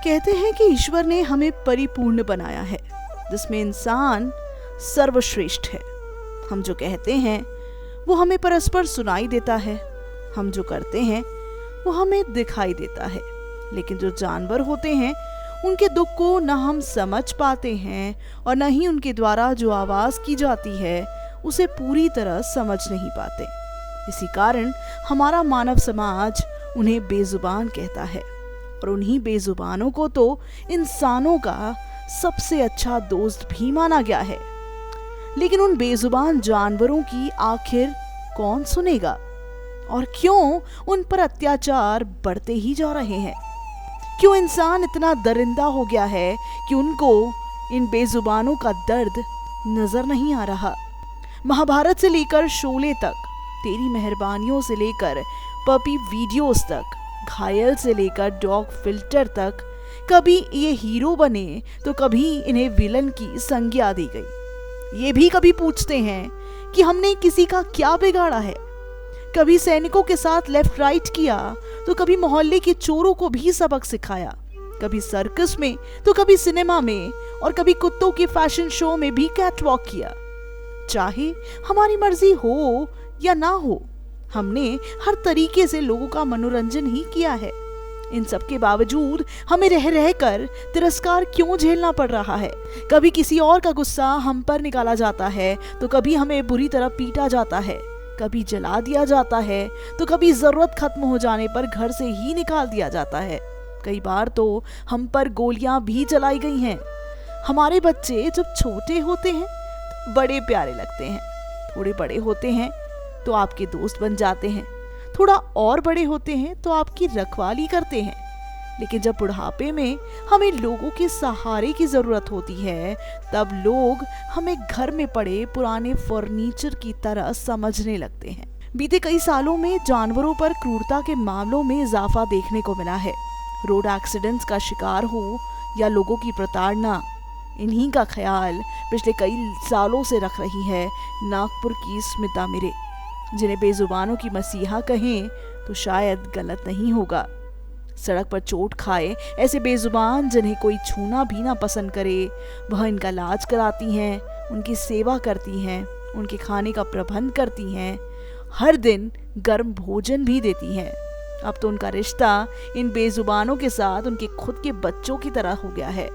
कहते हैं कि ईश्वर ने हमें परिपूर्ण बनाया है, जिसमें इंसान सर्वश्रेष्ठ है। हम जो कहते हैं वो हमें परस्पर सुनाई देता है, हम जो करते हैं वो हमें दिखाई देता है। लेकिन जो जानवर होते हैं उनके दुख को न हम समझ पाते हैं और न ही उनके द्वारा जो आवाज की जाती है उसे पूरी तरह समझ नहीं पाते। इसी कारण हमारा मानव समाज उन्हें बेजुबान कहता है और उन्हीं बेजुबानों को तो इंसानों का सबसे अच्छा दोस्त भी माना गया है। लेकिन उन बेजुबान जानवरों की आखिर कौन सुनेगा और क्यों उन पर अत्याचार बढ़ते ही जा रहे हैं? क्यों इंसान इतना दरिंदा हो गया है कि उनको इन बेजुबानों का दर्द नजर नहीं आ रहा? महाभारत से लेकर शोले तक, तेरी मेहरबानियों से लेकर पपी वीडियोस तक, घायल से लेकर डॉग फिल्टर तक, कभी ये हीरो बने तो कभी इन्हें विलन की संज्ञा दी गई। ये भी कभी पूछते हैं कि हमने किसी का क्या बिगाड़ा है। कभी सैनिकों के साथ लेफ्ट राइट किया तो कभी मोहल्ले के चोरों को भी सबक सिखाया, कभी सर्कस में तो कभी सिनेमा में और कभी कुत्तों के फैशन शो में भी कैटवॉक किया। चाहे हमारी मर्जी हो या ना हो, हमने हर तरीके से लोगों का मनोरंजन ही किया है। इन सब के बावजूद हमें रह रहकर तिरस्कार क्यों झेलना पड़ रहा है? कभी किसी और का गुस्सा हम पर निकाला जाता है तो कभी हमें बुरी तरह पीटा जाता है, कभी जला दिया जाता है तो कभी जरूरत खत्म हो जाने पर घर से ही निकाल दिया जाता है। कई बार तो हम पर गोलियां भी चलाई गई हैं। हमारे बच्चे जब छोटे होते हैं तो बड़े प्यारे लगते हैं, थोड़े बड़े होते हैं तो आपके दोस्त बन जाते हैं, थोड़ा और बड़े होते हैं तो आपकी रखवाली करते हैं। लेकिन जब बुढ़ापे में हमें लोगों के सहारे की जरूरत होती है तब लोग हमें घर में पड़े पुराने फर्नीचर की तरह समझने लगते हैं। बीते कई सालों में जानवरों पर क्रूरता के मामलों में इजाफा देखने को मिला है। रोड एक्सीडेंट्स का शिकार हो या लोगों की प्रताड़ना, इन्हीं का ख्याल पिछले कई सालों से रख रही है नागपुर की स्मिता मिरे, जिन्हें बेजुबानों की मसीहा कहें तो शायद गलत नहीं होगा। सड़क पर चोट खाए ऐसे बेजुबान जिन्हें कोई छूना भी ना पसंद करे, वह इनका इलाज कराती हैं, उनकी सेवा करती हैं, उनके खाने का प्रबंध करती हैं, हर दिन गर्म भोजन भी देती हैं। अब तो उनका रिश्ता इन बेजुबानों के साथ उनके खुद के बच्चों की तरह हो गया है।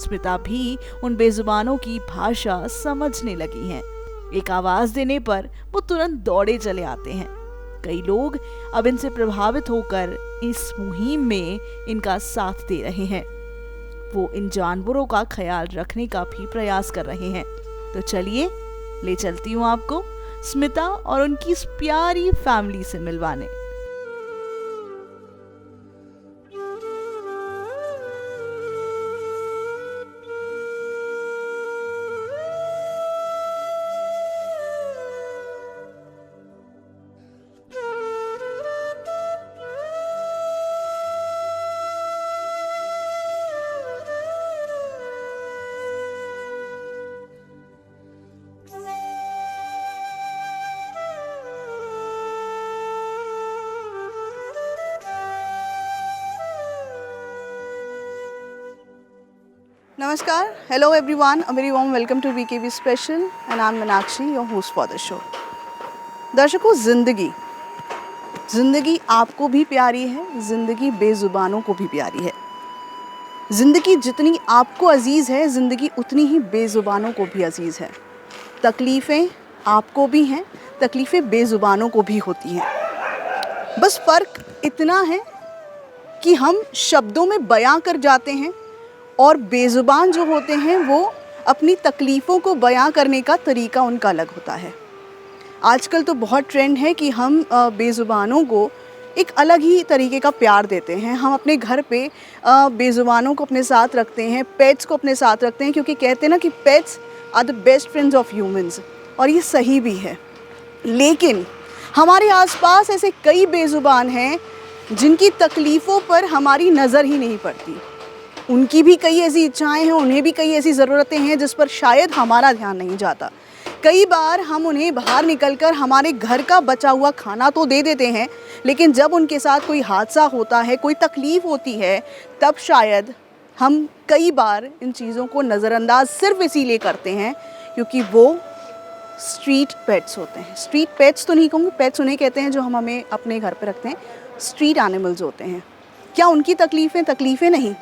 स्मिता भी उन बेजुबानों की भाषा समझने लगी हैं। एक आवाज देने पर वो तुरंत दौड़े चले आते हैं। कई लोग अब इनसे प्रभावित होकर इस मुहिम में इनका साथ दे रहे हैं। वो इन जानवरों का ख्याल रखने का भी प्रयास कर रहे हैं। तो चलिए ले चलती हूँ आपको स्मिता और उनकी इस प्यारी फैमिली से मिलवाने। Namaskar, hello everyone, a very warm welcome to VKB Special and I'm Meenakshi, your host for the show. दर्शकों, ज़िंदगी आपको भी प्यारी है, ज़िंदगी बेज़ुबानों को भी प्यारी है। ज़िंदगी जितनी आपको अजीज़ है, ज़िंदगी उतनी ही बेज़ुबानों को भी अजीज़ है। तकलीफ़ें आपको भी हैं, तकलीफ़ें बेज़ुबानों को भी होती हैं। बस फ़र्क इतना है कि हम शब्दों में बयां कर जाते हैं और बेज़ुबान जो होते हैं वो अपनी तकलीफ़ों को बयां करने का तरीका उनका अलग होता है। आजकल तो बहुत ट्रेंड है कि हम बेज़ुबानों को एक अलग ही तरीके का प्यार देते हैं। हम अपने घर पे बेज़ुबानों को अपने साथ रखते हैं, पेट्स को अपने साथ रखते हैं, क्योंकि कहते हैं ना कि pets are the best friends of humans, और ये सही भी है। लेकिन हमारे आसपास ऐसे कई बेज़ुबान हैं जिनकी तकलीफ़ों पर हमारी नज़र ही नहीं पड़ती। उनकी भी कई ऐसी इच्छाएं हैं, उन्हें भी कई ऐसी ज़रूरतें हैं जिस पर शायद हमारा ध्यान नहीं जाता। कई बार हम उन्हें बाहर निकलकर हमारे घर का बचा हुआ खाना तो दे देते हैं, लेकिन जब उनके साथ कोई हादसा होता है, कोई तकलीफ़ होती है, तब शायद हम कई बार इन चीज़ों को नज़रअंदाज सिर्फ इसीलिए करते हैं क्योंकि वो स्ट्रीट पेट्स होते हैं। स्ट्रीट पेट्स तो नहीं कहूँगी, पेट्स उन्हें कहते हैं जो हम हमें अपने घर पे रखते हैं। स्ट्रीट एनिमल्स होते हैं। क्या उनकी तकलीफ़ें नहीं,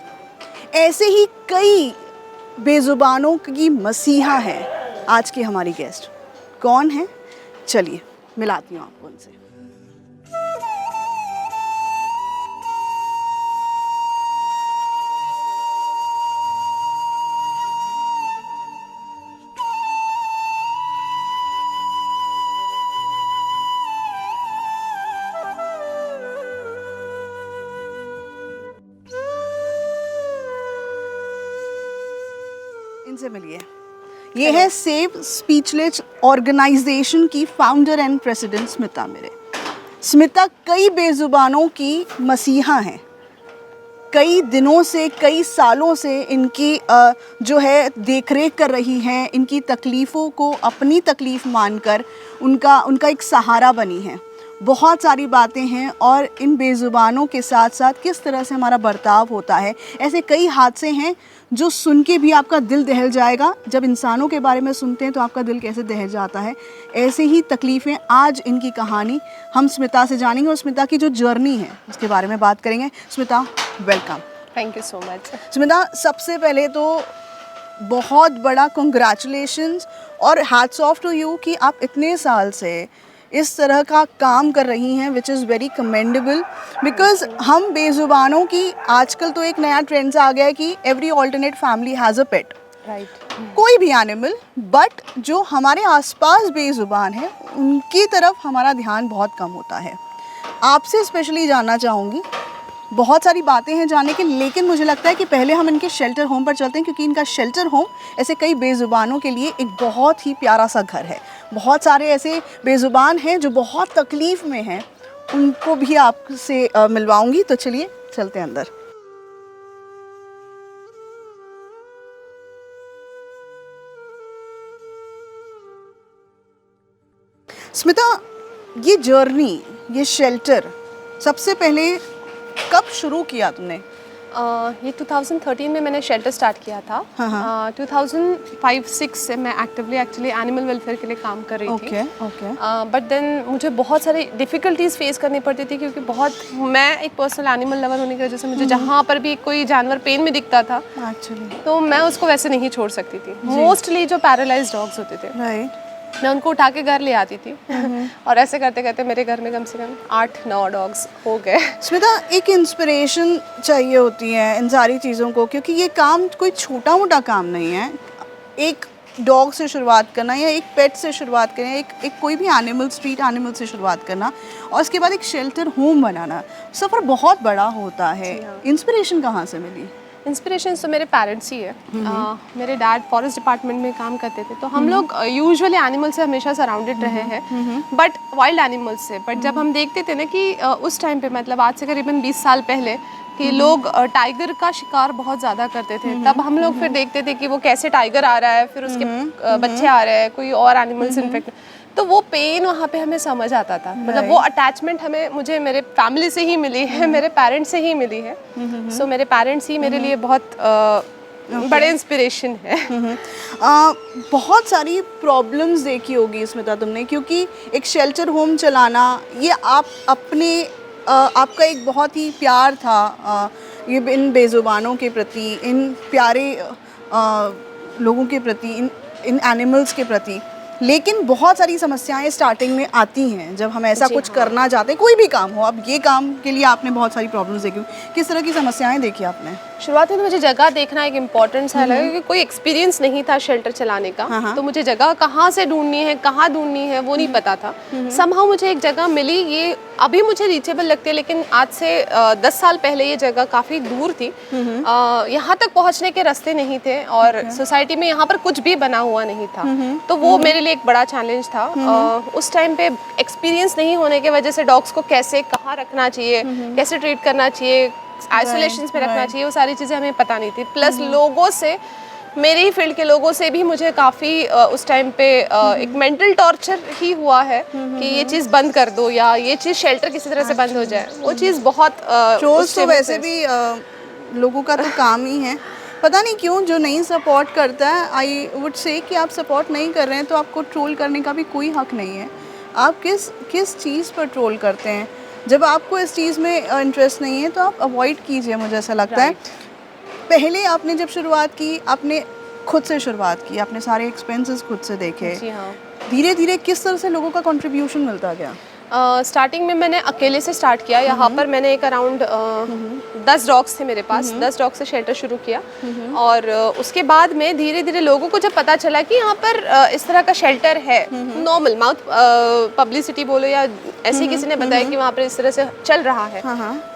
ऐसे ही कई बेज़ुबानों की मसीहा हैं आज की हमारी गेस्ट। कौन है? चलिए मिलाती हूँ आपको उनसे। इनसे मिलिए। ये है सेव स्पीचलेस ऑर्गेनाइजेशन की founder and president Smita Mire. Smita कई बेजुबानों की मसीहा हैं। कई दिनों से, कई सालों से इनकी जो है देखरेख कर रही हैं। इनकी तकलीफ़ों को अपनी तकलीफ़ मानकर उनका एक सहारा बनी है। बहुत सारी बातें हैं और इन बेजुबानों के साथ साथ किस तरह से हमारा बर्ताव होता है, ऐसे कई हादसे हैं जो सुन के भी आपका दिल दहल जाएगा। जब इंसानों के बारे में सुनते हैं तो आपका दिल कैसे दहल जाता है। ऐसे ही तकलीफ़ें, आज इनकी कहानी हम स्मिता से जानेंगे और स्मिता की जो जर्नी है उसके बारे में बात करेंगे। Smita, welcome. Thank you so much. Smita, सबसे पहले तो बहुत बड़ा कंग्रेचुलेशंस और हैट्स ऑफ टू यू कि आप इतने साल से इस तरह का काम कर रही हैं, which is very commendable. Because हम बेजुबानों की, आजकल तो एक नया ट्रेंड आ गया है कि every alternate family has a pet, right. कोई भी एनिमल, बट जो हमारे आसपास बेजुबान है उनकी तरफ हमारा ध्यान बहुत कम होता है। आपसे स्पेशली जानना चाहूँगी, बहुत सारी बातें हैं जानने की, लेकिन मुझे लगता है कि पहले हम इनके शेल्टर होम पर चलते हैं क्योंकि इनका शेल्टर होम ऐसे कई बेजुबानों के लिए एक बहुत ही प्यारा सा घर है। बहुत सारे ऐसे बेजुबान हैं जो बहुत तकलीफ़ में हैं, उनको भी आपसे मिलवाऊंगी। तो चलिए चलते हैं अंदर। स्मिता, ये जर्नी, ये शेल्टर सबसे पहले कब शुरू किया तुमने? ये 2013 में मैंने शेल्टर स्टार्ट किया था। 2005-6 से मैं एक्चुअली एनिमल वेलफेयर के लिए काम कर रही थी। ओके। बट देन मुझे बहुत सारी डिफ़िकल्टीज़ फेस करनी पड़ती थी क्योंकि मैं एक पर्सनल एनिमल लवर होने की वजह से मुझे जहाँ पर भी कोई जानवर पेन में दिखता था तो मैं उसको वैसे नहीं छोड़ सकती थी। मोस्टली जो पैरालाइज्ड डॉग्स होते थे, राइट, मैं उनको उठा के घर ले आती थी। और ऐसे करते करते मेरे घर में कम से कम 8-9 डॉग्स हो गए। स्मिता, एक इंस्पिरेशन चाहिए होती है इन सारी चीज़ों को, क्योंकि ये काम कोई छोटा मोटा काम नहीं है। एक डॉग से शुरुआत करना या एक पेट से शुरुआत करना, एक कोई भी एनिमल, स्ट्रीट एनिमल से शुरुआत करना और उसके बाद एक शेल्टर होम बनाना, सफ़र बहुत बड़ा होता है। इंस्पिरेशन कहाँ से मिली? इंस्पिरेशन तो मेरे पेरेंट्स ही है। मेरे डैड फॉरेस्ट डिपार्टमेंट में काम करते थे, तो हम लोग यूजुअली एनिमल से हमेशा सराउंडेड रहे हैं, बट वाइल्ड एनिमल्स से। बट जब हम देखते थे ना कि उस टाइम पे, मतलब आज से करीबन 20 साल पहले, कि लोग टाइगर का शिकार बहुत ज़्यादा करते थे, तब हम लोग फिर देखते थे कि वो कैसे टाइगर आ रहा है, फिर उसके बच्चे आ रहे हैं, कोई और एनिमल्स इन्फेक्ट, तो वो पेन वहाँ पे हमें समझ आता था। मतलब वो अटैचमेंट मुझे मेरे फैमिली से ही मिली है, मेरे पेरेंट्स से ही मिली है। सो मेरे पेरेंट्स ही मेरे लिए बहुत बड़े इंस्पिरेशन है। बहुत सारी प्रॉब्लम्स देखी होगी स्मिता तुमने, क्योंकि एक शेल्टर होम चलाना, ये आपका एक बहुत ही प्यार था ये इन बेजुबानों के प्रति, इन प्यारे लोगों के प्रति, इन एनिमल्स के प्रति। लेकिन बहुत सारी समस्याएं स्टार्टिंग में आती हैं जब हम ऐसा कुछ करना चाहते हैं, कोई भी काम हो। अब ये काम के लिए आपने बहुत सारी प्रॉब्लम्स देखी, किस तरह की समस्याएं देखी आपने? शुरुआत में मुझे जगह देखना एक इम्पॉर्टेंट सा लगा, क्योंकि कोई एक्सपीरियंस नहीं था शेल्टर चलाने का। तो मुझे जगह कहाँ से ढूंढनी है, कहाँ ढूंढनी है, वो नहीं पता था। समहाउ मुझे एक जगह मिली, ये अभी मुझे रीचेबल लगती है, लेकिन आज से 10 साल पहले ये जगह काफ़ी दूर थी। यहाँ तक पहुँचने के रास्ते नहीं थे और सोसाइटी में यहाँ पर कुछ भी बना हुआ नहीं था। तो वो मेरे लिए एक बड़ा चैलेंज था। उस टाइम पे एक्सपीरियंस नहीं होने की वजह से डॉग्स को कैसे, कहाँ रखना चाहिए, कैसे ट्रीट करना चाहिए, आइसोलेशन में रखना चाहिए, वो सारी चीज़ें हमें पता नहीं थी। प्लस लोगों से, मेरे ही फील्ड के लोगों से भी मुझे काफ़ी उस टाइम पे एक मेंटल टॉर्चर ही हुआ है कि ये चीज़ बंद कर दो या ये चीज़ शेल्टर किसी तरह से बंद हो जाए। वो चीज़ बहुत ट्रोल्स तो वैसे भी लोगों का तो काम ही है, पता नहीं क्यों जो नहीं सपोर्ट करता है, आई वुड से कि आप सपोर्ट नहीं कर रहे हैं तो आपको ट्रोल करने का भी कोई हक नहीं है। आप किस चीज़ पर ट्रोल करते हैं? जब आपको इस चीज़ में इंटरेस्ट नहीं है तो आप अवॉइड कीजिए, मुझे ऐसा लगता है। पहले आपने जब शुरुआत की, आपने खुद से शुरुआत की, आपने सारे एक्सपेंसेस खुद से देखे, जी हाँ। धीरे धीरे किस तरह से लोगों का कंट्रीब्यूशन मिलता गया? स्टार्टिंग में मैंने अकेले से स्टार्ट किया। यहाँ पर मैंने एक अराउंड 10 डॉग्स थे मेरे पास, 10 डॉग से शेल्टर शुरू किया। और उसके बाद में धीरे धीरे लोगों को जब पता चला कि यहाँ पर इस तरह का शेल्टर है, नॉर्मल माउथ पब्लिसिटी बोलो या ऐसे किसी ने बताया कि वहाँ पर इस तरह से चल रहा है,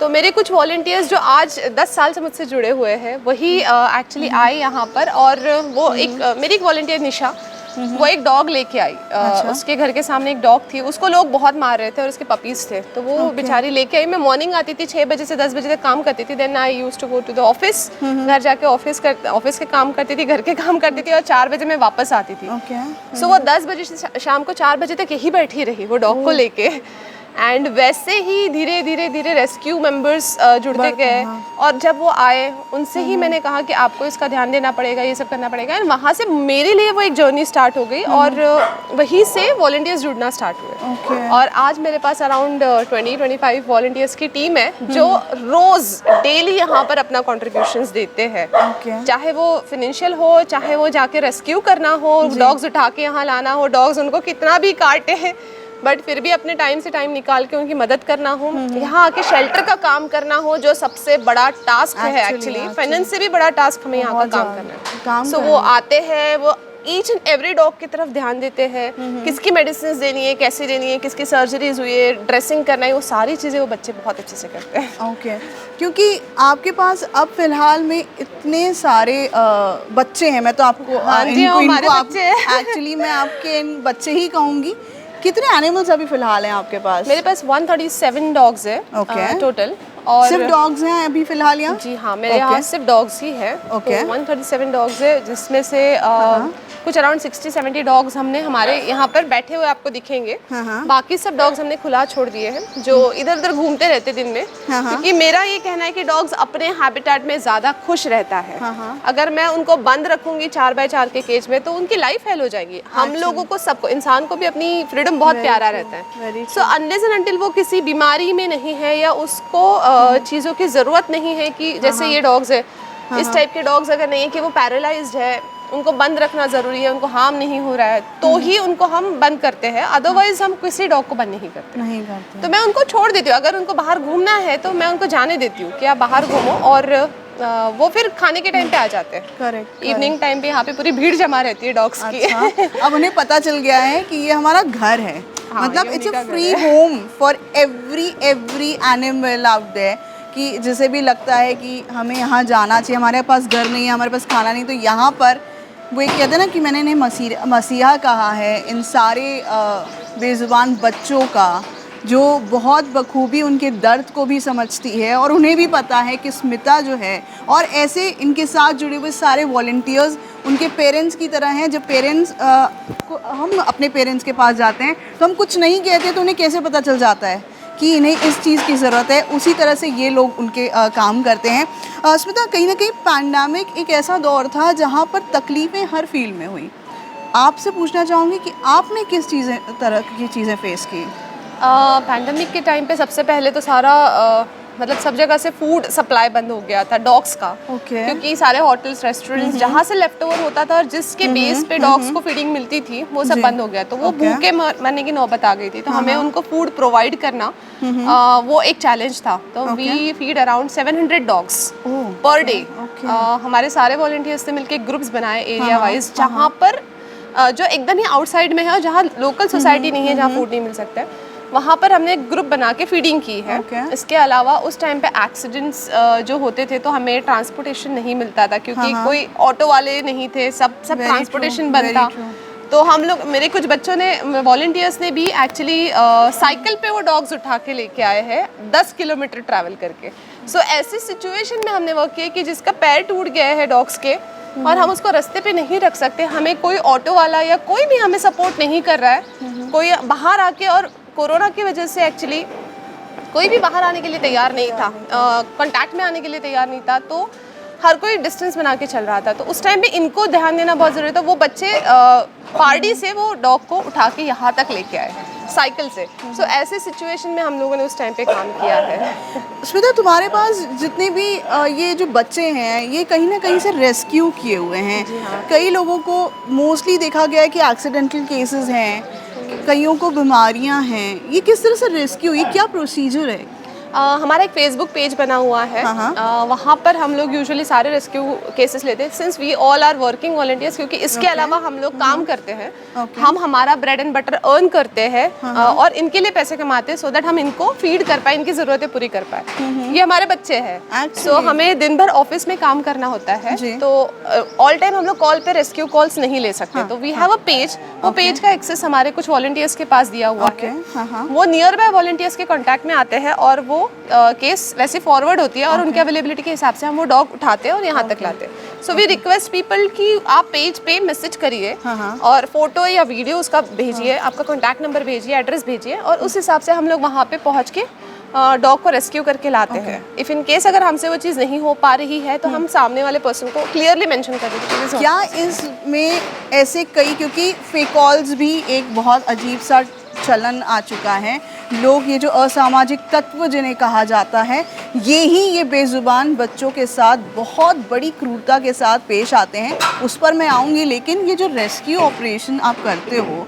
तो मेरे कुछ वॉलंटियर्स जो आज 10 साल से मुझसे जुड़े हुए हैं वही एक्चुअली आए यहाँ पर। और वो एक मेरी एक वॉलंटियर निशा, वो एक डॉग लेके आई। उसके घर के सामने एक डॉग थी, उसको लोग बहुत मार रहे थे और उसके पपीज थे, तो वो बेचारी लेके आई। मैं मॉर्निंग आती थी 6 बजे से 10 बजे तक काम करती थी। Then I used to go to the office, घर जाके ऑफिस के काम करती थी, घर के काम करती थी और 4 बजे मैं वापस आती थी। सो वो 10 बजे से शाम को 4 बजे तक यही बैठी रही वो डॉग को लेके। एंड वैसे ही धीरे धीरे धीरे रेस्क्यू मेंबर्स जुड़ते गए। और जब वो आए उनसे ही मैंने कहा कि आपको इसका ध्यान देना पड़ेगा, ये सब करना पड़ेगा। एंड वहाँ से मेरे लिए वो एक जर्नी स्टार्ट हो गई और वहीं से वॉलंटियर्स जुड़ना स्टार्ट हुए। और आज मेरे पास अराउंड 20-25 वॉलंटियर्स की टीम है जो रोज डेली यहाँ पर अपना कॉन्ट्रीब्यूशंस देते हैं। चाहे वो फाइनेंशियल हो, चाहे वो जाके रेस्क्यू करना हो, डॉग्स उठा के यहाँ लाना हो, डॉग्स उनको कितना भी काटे बट फिर भी अपने टाइम से टाइम निकाल के उनकी मदद करना हो, यहाँ आके शेल्टर का काम करना हो, जो सबसे बड़ा टास्क है एक्चुअली। फाइनेंस से भी बड़ा टास्क हमें यहाँ का काम करना है। सो वो आते हैं, वो ईच एंड एवरी डॉग की तरफ ध्यान देते हैं, किसकी मेडिसिन देनी है, कैसे देनी है, किसकी सर्जरीज हुई है, ड्रेसिंग करना है, वो सारी चीज़ें वो बच्चे बहुत अच्छे से करते हैं। ओके क्योंकि आपके पास अब फिलहाल में इतने सारे बच्चे हैं, मैं तो आपको एक्चुअली मैं आपके इन बच्चे ही कहूँगी। कितने एनिमल्स अभी फिलहाल हैं आपके पास? मेरे पास 137 डॉग्स है टोटल। और सिर्फ डॉग्स हैं अभी फिलहाल यहाँ? जी हाँ, मेरे यहाँ सिर्फ डॉग्स ही है। तो 137 डॉग्स है, जिसमें से कुछ अराउंड 60-70 डॉग्स हमने हमारे यहाँ पर बैठे हुए आपको दिखेंगे। बाकी सब डॉग्स हमने खुला छोड़ दिए हैं जो इधर उधर घूमते रहते दिन में। क्योंकि मेरा ये कहना है कि डॉग्स अपने हैबिटेट में ज़्यादा खुश रहता है। अगर मैं उनको बंद रखूंगी 4x4 के केज में तो उनकी लाइफ फेल हो जाएगी। हम लोगों को, सबको, इंसान को भी अपनी फ्रीडम बहुत प्यारा रहता है। सो अनलेस एंड अनटिल वो किसी बीमारी में नहीं है या उसको चीज़ों की ज़रूरत नहीं है कि जैसे ये डॉग्स है, इस टाइप के डॉग्स अगर नहीं है कि वो पैरालाइज्ड है, उनको बंद रखना ज़रूरी है, उनको हार्म नहीं हो रहा है, तो ही उनको हम बंद करते हैं। अदरवाइज हम किसी डॉग को बंद नहीं करते। तो मैं उनको छोड़ देती हूँ। अगर उनको बाहर घूमना है तो मैं उनको जाने देती हूँ कि आप बाहर घूमो, और वो फिर खाने के टाइम पे आ जाते हैं। करेक्ट। इवनिंग टाइम पे यहाँ पे पूरी भीड़ जमा रहती है डॉग्स की। अब उन्हें पता चल गया है कि ये हमारा घर है। मतलब it's a free home for every animal out there, कि जिसे भी लगता है कि हमें यहाँ जाना चाहिए, हमारे पास घर नहीं है, हमारे पास खाना नहीं, तो यहाँ पर वो एक कहते हैं ना कि मैंने इन्हें मसीहा कहा है, इन सारे बेज़ुबान बच्चों का, जो बहुत बखूबी उनके दर्द को भी समझती है और उन्हें भी पता है कि स्मिता जो है, और ऐसे इनके साथ जुड़े हुए सारे वॉलंटियर्स उनके पेरेंट्स की तरह हैं। जब पेरेंट्स हम अपने पेरेंट्स के पास जाते हैं तो हम कुछ नहीं कहते तो उन्हें कैसे पता चल जाता है कि इन्हें इस चीज़ की ज़रूरत है, उसी तरह से ये लोग उनके काम करते हैं। स्मिता, कहीं ना कहीं पैंडेमिक एक ऐसा दौर था जहाँ पर तकलीफ़ें हर फील्ड में हुई। आपसे पूछना चाहूँगी कि आपने किस तरह की चीज़ें फेस की? पैंडेमिक के टाइम पे सबसे पहले तो सारा मतलब सब जगह से फूड सप्लाई बंद हो गया था डॉग्स का। क्योंकि सारे होटल्स, रेस्टोरेंट्स जहाँ से लेफ्ट ओवर होता था और जिसके बेस पे डॉग्स को फीडिंग मिलती थी वो सब बंद हो गया, तो वो भूखे मरने की नौबत आ गई थी। तो हमें उनको फूड प्रोवाइड करना वो एक चैलेंज था। तो we feed around 700 dogs per day. हमारे सारे वॉलंटियर्स से मिलकर ग्रुप्स बनाए एरिया वाइज, जहाँ पर जो एकदम ही आउटसाइड में है और जहाँ लोकल सोसाइटी नहीं है, जहाँ फूड नहीं मिल सकता है, वहाँ पर हमने एक ग्रुप बना के फीडिंग की है। इसके अलावा उस टाइम पे एक्सीडेंट्स जो होते थे तो हमें ट्रांसपोर्टेशन नहीं मिलता था, क्योंकि कोई ऑटो वाले नहीं थे, सब ट्रांसपोर्टेशन बंद था। तो हम लोग, मेरे कुछ बच्चों ने, वॉलंटियर्स ने भी एक्चुअली साइकिल पे वो डॉग्स उठा के लेके आए हैं 10 किलोमीटर ट्रैवल करके। सो ऐसी सिचुएशन में हमने वर्क किया कि जिसका पैर टूट गया है डॉग्स के और हम उसको रास्ते पे नहीं रख सकते, हमें कोई ऑटो वाला या कोई भी हमें सपोर्ट नहीं कर रहा है, कोई बाहर आके, और कोरोना की वजह से एक्चुअली कोई भी बाहर आने के लिए तैयार नहीं था, कांटेक्ट में आने के लिए तैयार नहीं था, तो हर कोई डिस्टेंस बना के चल रहा था। तो उस टाइम पे इनको ध्यान देना बहुत ज़रूरी था। वो बच्चे पार्टी से वो डॉग को उठा के यहाँ तक लेके आए साइकिल से। सो ऐसे सिचुएशन में हम लोगों ने उस टाइम पे काम किया है। स्मिता, तुम्हारे पास जितने भी ये जो बच्चे हैं ये कहीं ना कहीं से रेस्क्यू किए हुए हैं। कई लोगों को मोस्टली देखा गया है कि एक्सीडेंटल केसेस हैं, कईयों को बीमारियां हैं। ये किस तरह से रेस्क्यू, ये क्या प्रोसीजर है? हमारा एक फेसबुक पेज बना हुआ है, वहाँ पर हम लोग यूजुअली सारे रेस्क्यू केसेस लेते हैं, since we all are working volunteers, क्योंकि इसके अलावा हम लोग काम करते हैं। हम हमारा ब्रेड एंड बटर अर्न करते हैं और इनके लिए पैसे कमाते हैं, सो दैट हम इनको फीड कर पाए, इनकी ज़रूरतें पूरी कर पाए। ये हमारे बच्चे हैं, सो हमें दिन भर ऑफिस में काम करना होता है, तो ऑल टाइम हम लोग कॉल पे रेस्क्यू कॉल्स नहीं ले सकते। तो वी हैव अ पेज, वो पेज का एक्सेस हमारे कुछ वॉलंटियर्स के पास दिया हुआ है। वो नियर बाय वॉलंटियर्स के कॉन्टैक्ट में आते हैं और वो केस वैसे फॉरवर्ड होती है और उनके अवेलेबिलिटी के हिसाब से हम वो डॉग उठाते हैं और यहाँ तक लाते हैं। सो वी रिक्वेस्ट पीपल कि आप पेज पे मैसेज करिए और फोटो या वीडियो उसका भेजिए, आपका कॉन्टैक्ट नंबर भेजिए, एड्रेस भेजिए, और उस हिसाब से हम लोग वहाँ पे पहुँच के डॉग को रेस्क्यू करके लाते हैं। इफ इन केस अगर हमसे वो चीज़ नहीं हो पा रही है तो हम सामने वाले पर्सन को क्लियरली मेंशन कर देते हैं। क्या इसमें ऐसे कई, क्योंकि फेक कॉल्स भी एक बहुत अजीब सा चलन आ चुका है, लोग ये जो असामाजिक तत्व जिन्हें कहा जाता है, ये बेजुबान बच्चों के साथ बहुत बड़ी क्रूरता के साथ पेश आते हैं, उस पर मैं आऊँगी। लेकिन ये जो रेस्क्यू ऑपरेशन आप करते हो,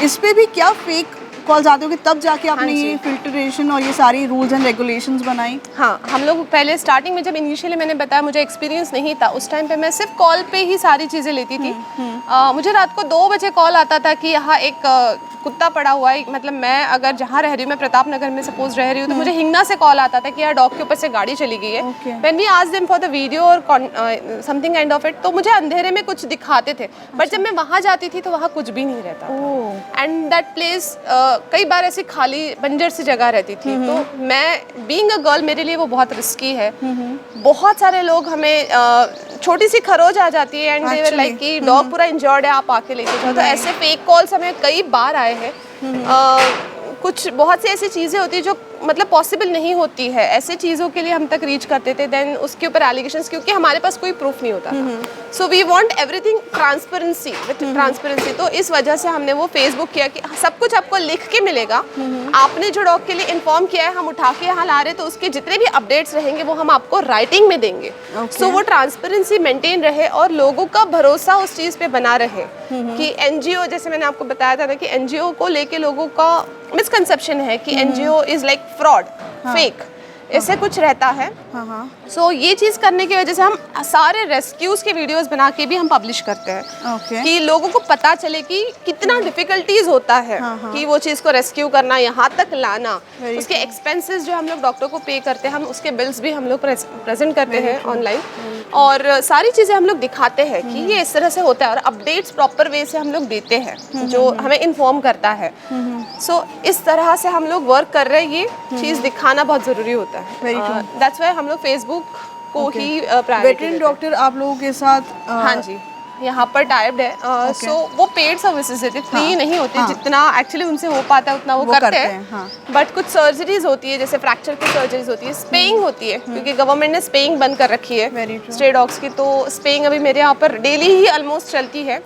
इस पे भी क्या फेक कॉल्स आते हो कि तब जाके आपने ये फिल्ट्रेशन और ये सारी रूल्स एंड रेगुलेशंस बनाई? हाँ, हम लोग पहले स्टार्टिंग में जब इनिशियली मैंने बताया मुझे एक्सपीरियंस नहीं था, उस टाइम पे मैं सिर्फ कॉल पे ही सारी चीज़ें लेती थी। मुझे रात को 2 बजे कॉल आता था कि यहाँ एक कुत्ता पड़ा हुआ है, मतलब मैं अगर जहाँ रह रही हूँ, मैं प्रताप नगर में सपोज रह रही हूँ, तो मुझे हिंगना से कॉल आता था कि यार डॉग के ऊपर से गाड़ी चली गई है। When we asked them for the video और समथिंग काइंड ऑफ इट, तो मुझे अंधेरे में कुछ दिखाते थे, बट जब मैं वहाँ जाती थी तो वहाँ कुछ भी नहीं रहता। एंड दैट प्लेस कई बार ऐसी खाली बंजर सी जगह रहती थी। तो मैं बीइंग अ गर्ल, मेरे लिए वो बहुत रिस्की है। बहुत सारे लोग हमें छोटी सी खरोच आ जाती है एंड दे वर लाइक कि डॉग पूरा इंजर्ड है, आप आके लेके जाओ। तो ऐसे फेक कॉल्स हमें कई बार आए हैं। कुछ बहुत सी ऐसी चीज़ें होती है जो मतलब पॉसिबल नहीं होती है, ऐसे चीज़ों के लिए हम तक रीच करते थे, देन उसके ऊपर एलिगेशंस, क्योंकि हमारे पास कोई प्रूफ नहीं होता था। So we want everything transparency, with transparency. तो इस वजह से हमने वो फेसबुक किया कि सब कुछ आपको लिख के मिलेगा। आपने जो डॉग के लिए इन्फॉर्म किया है, हम उठा के यहाँ ला रहे हैं, तो उसके जितने भी अपडेट्स रहेंगे वो हम आपको राइटिंग में देंगे। सो वो ट्रांसपेरेंसी मेंटेन रहे और लोगों का भरोसा उस चीज़ पे बना रहे कि एनजीओ, जैसे मैंने आपको बताया था ना कि एनजीओ को लेके लोगों का मिसकंसेप्शन है कि NGO is like fraud, fake, ऐसे कुछ रहता है। सो ये चीज़ करने की वजह से हम सारे रेस्क्यूज के वीडियोस बना के भी हम पब्लिश करते हैं कि लोगों को पता चले कि कितना डिफिकल्टीज होता है कि वो चीज़ को रेस्क्यू करना, यहाँ तक लाना, उसके एक्सपेंसेस जो हम लोग डॉक्टर को पे करते हैं, हम उसके बिल्स भी हम लोग प्रेजेंट करते हैं ऑनलाइन, और सारी चीज़ें हम लोग दिखाते हैं कि ये इस तरह से होता है, और अपडेट्स प्रॉपर वे से हम लोग देते हैं जो हमें इन्फॉर्म करता है। सो इस तरह से हम लोग वर्क कर रहे हैं, ये चीज़ दिखाना बहुत ज़रूरी होता है। दैट्स व्हाई हम लोग फेसबुक को ही प्रायोरिटी। वेटरनरी डॉक्टर आप लोगों के साथ हाँ जी, यहाँ पर टाइप्ड है। सो वो पेड सर्विसेज देते, फ्री नहीं होती, जितना एक्चुअली उनसे हो पाता है उतना वो करते हैं। बट कुछ सर्जरीज होती है, जैसे फ्रैक्चर की सर्जरीज होती है, स्पेइंग होती है, क्योंकि गवर्नमेंट ने स्पेइंग बंद कर रखी है स्ट्रे डॉग्स की। तो स्पेइंग अभी मेरे यहाँ पर डेली ही ऑलमोस्ट चलती है।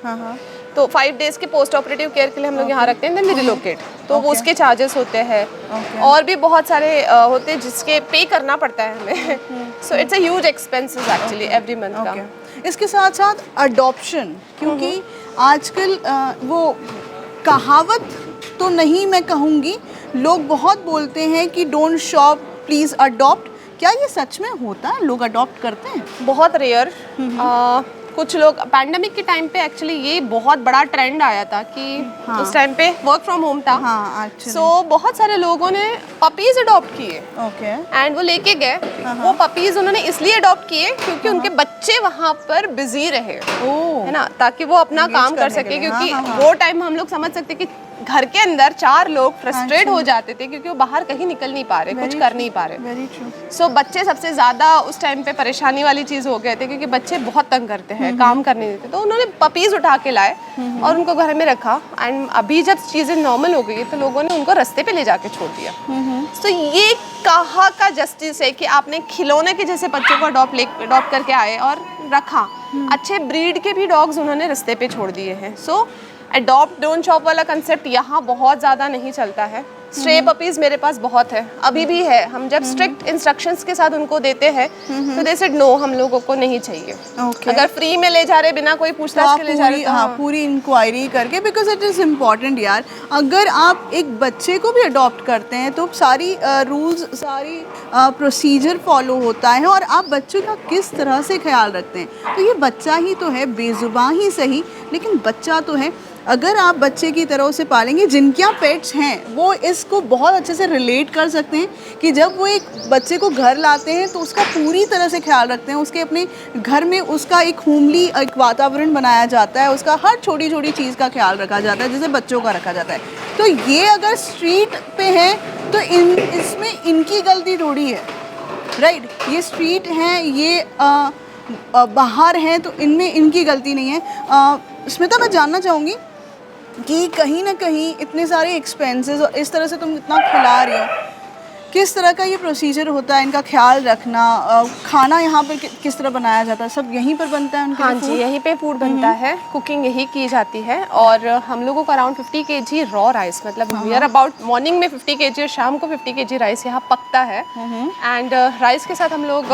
तो 5 डेज के पोस्ट ऑपरेटिव केयर के लिए हम लोग यहाँ रखते हैं, देन रिलोकेट, तो वो उसके चार्जेस होते हैं। और भी बहुत सारे होते हैं जिसके पे करना पड़ता है हमें। So it's a huge expenses actually every month का। इसके साथ साथ अडॉप्शन, क्योंकि आजकल वो कहावत तो नहीं मैं कहूँगी, लोग बहुत बोलते हैं कि डोंट शॉप प्लीज़ अडॉप्ट। क्या ये सच में होता है, लोग अडॉप्ट करते हैं? बहुत रेयर। कुछ लोग पैंडेमिक के टाइम पे एक्चुअली ये बहुत बड़ा ट्रेंड आया था कि उस टाइम पे वर्क फ्रॉम होम था। सो बहुत सारे लोगों ने पपीज अडॉप्ट किए एंड वो लेके गए। वो पपीज उन्होंने इसलिए अडॉप्ट किए क्योंकि उनके बच्चे वहाँ पर बिजी रहे, है ना, ताकि वो अपना काम कर सके, क्योंकि वो टाइम हम लोग समझ सकते कि घर के अंदर 4 लोग फ्रस्ट्रेट हो जाते थे क्योंकि वो बाहर कहीं निकल नहीं पा रहे, कुछ कर नहीं पा रहे। Very true. सो बच्चे सबसे ज़्यादा उस टाइम पे परेशानी वाली चीज़ हो गए थे क्योंकि बच्चे बहुत तंग करते हैं, काम करने नहीं देते। तो उन्होंने पपीज़ उठा के लाए और उनको घर में रखा। एंड अभी जब चीज़ें नॉर्मल हो गई तो लोगों ने उनको रास्ते पे ले जाके छोड़ दिया। तो ये कहाँ का जस्टिस है कि आपने खिलौने के जैसे बच्चों को अडॉप्ट करके आए और रखा। अच्छे ब्रीड के भी डॉग्स उन्होंने रास्ते पे छोड़ दिए हैं। सो अडॉप्ट डोंट शॉप वाला कंसेप्ट यहाँ बहुत ज़्यादा नहीं चलता है। स्ट्रे पपीज़ मेरे पास बहुत है, अभी भी है। हम जब स्ट्रिक्ट इंस्ट्रक्शंस के साथ उनको देते हैं तो दे सेड नो, हम लोगों को नहीं चाहिए। अगर फ्री में ले जा रहे बिना कोई पूछताछ के ले जा रहे, हाँ, पूरी इंक्वायरी करके, बिकॉज इट इज़ इम्पॉर्टेंट यार। अगर आप एक बच्चे को भी अडॉप्ट करते हैं तो सारी रूल्स, सारी प्रोसीजर फॉलो होता है और आप बच्चों का किस तरह से ख्याल रखते हैं। तो ये बच्चा ही तो है, बेजुबान ही सही, लेकिन बच्चा तो है। अगर आप बच्चे की तरह उसे पालेंगे, जिनके यहाँ पेट्स हैं वो इसको बहुत अच्छे से रिलेट कर सकते हैं कि जब वो एक बच्चे को घर लाते हैं तो उसका पूरी तरह से ख्याल रखते हैं। उसके अपने घर में उसका एक होमली एक वातावरण बनाया जाता है, उसका हर छोटी छोटी चीज़ का ख्याल रखा जाता है जैसे बच्चों का रखा जाता है। तो ये अगर स्ट्रीट पे है तो इसमें इनकी गलती थोड़ी है, राइट? ये स्ट्रीट हैं, ये बाहर हैं, तो इनमें इनकी गलती नहीं है। स्मिता, मैं जानना चाहूँगी कि कहीं ना कहीं इतने सारे एक्सपेंसेस और इस तरह से तुम इतना खिला रही हो, किस तरह का ये प्रोसीजर होता है इनका ख्याल रखना? खाना यहाँ पर किस तरह बनाया जाता है? सब यहीं पर बनता है उनके? हाँ जी, यहीं पे फूड बनता है, कुकिंग यही की जाती है। और हम लोगों को अराउंड 50 kg रॉ राइस, मतलब वी आर अबाउट मॉर्निंग में 50 kg और शाम को 50 kg राइस यहाँ पकता है। एंड राइस के साथ हम लोग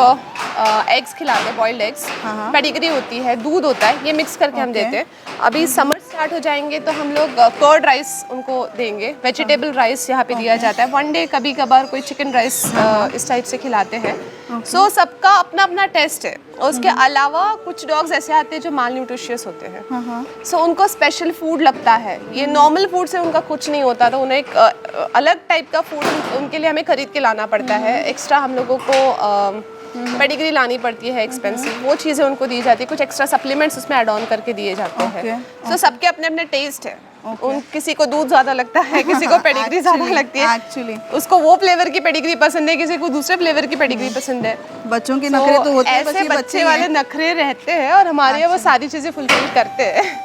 एग्स खिलाते हैं, बॉइल्ड एग्स, पेडिग्री होती है, दूध होता है, ये मिक्स करके हम देते हैं। अभी समर स्टार्ट हो जाएंगे तो हम लोग कर्ड राइस उनको देंगे, वेजिटेबल राइस यहाँ पे दिया जाता है। वन डे कभी कभार कोई चिकन राइस इस टाइप से खिलाते हैं। सो सबका अपना अपना टेस्ट है। और उसके अलावा कुछ डॉग्स ऐसे आते हैं जो माल न्यूट्रिशियस होते हैं, सो उनको स्पेशल फूड लगता है। ये नॉर्मल फूड से उनका कुछ नहीं होता, तो उन्हें एक अलग टाइप का फूड उनके लिए हमें खरीद के लाना पड़ता है। एक्स्ट्रा हम लोगों को पेडिग्री लानी पड़ती है, एक्सपेंसिव, वो चीज़ें उनको दी जाती है। कुछ एक्स्ट्रा सप्लीमेंट्स उसमें ऐड ऑन करके दिए जाते हैं। सो सबके अपने अपने टेस्ट है। किसी को दूध ज़्यादा लगता है, किसी को पेडिग्री ज़्यादा लगती है, एक्चुअली उसको वो फ्लेवर की पेडिग्री पसंद है, किसी को दूसरे फ्लेवर की पेडिग्री पसंद है। बच्चों के नखरे तो होते हैं, ऐसे बच्चे वाले नखरे रहते हैं और हमारे यहाँ वो सारी चीज़ें फुलफिल करते हैं।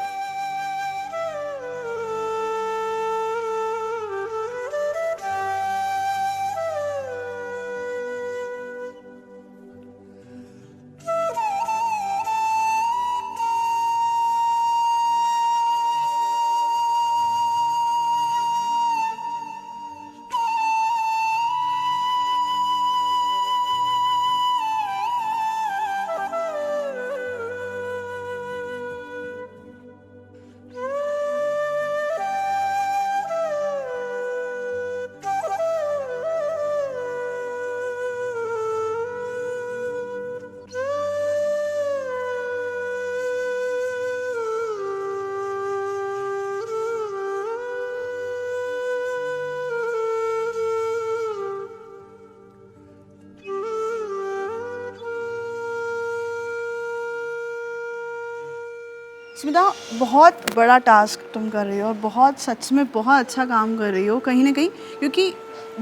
स्मिता, बहुत बड़ा टास्क तुम कर रही हो और बहुत सच में बहुत अच्छा काम कर रही हो कहीं ना कहीं, क्योंकि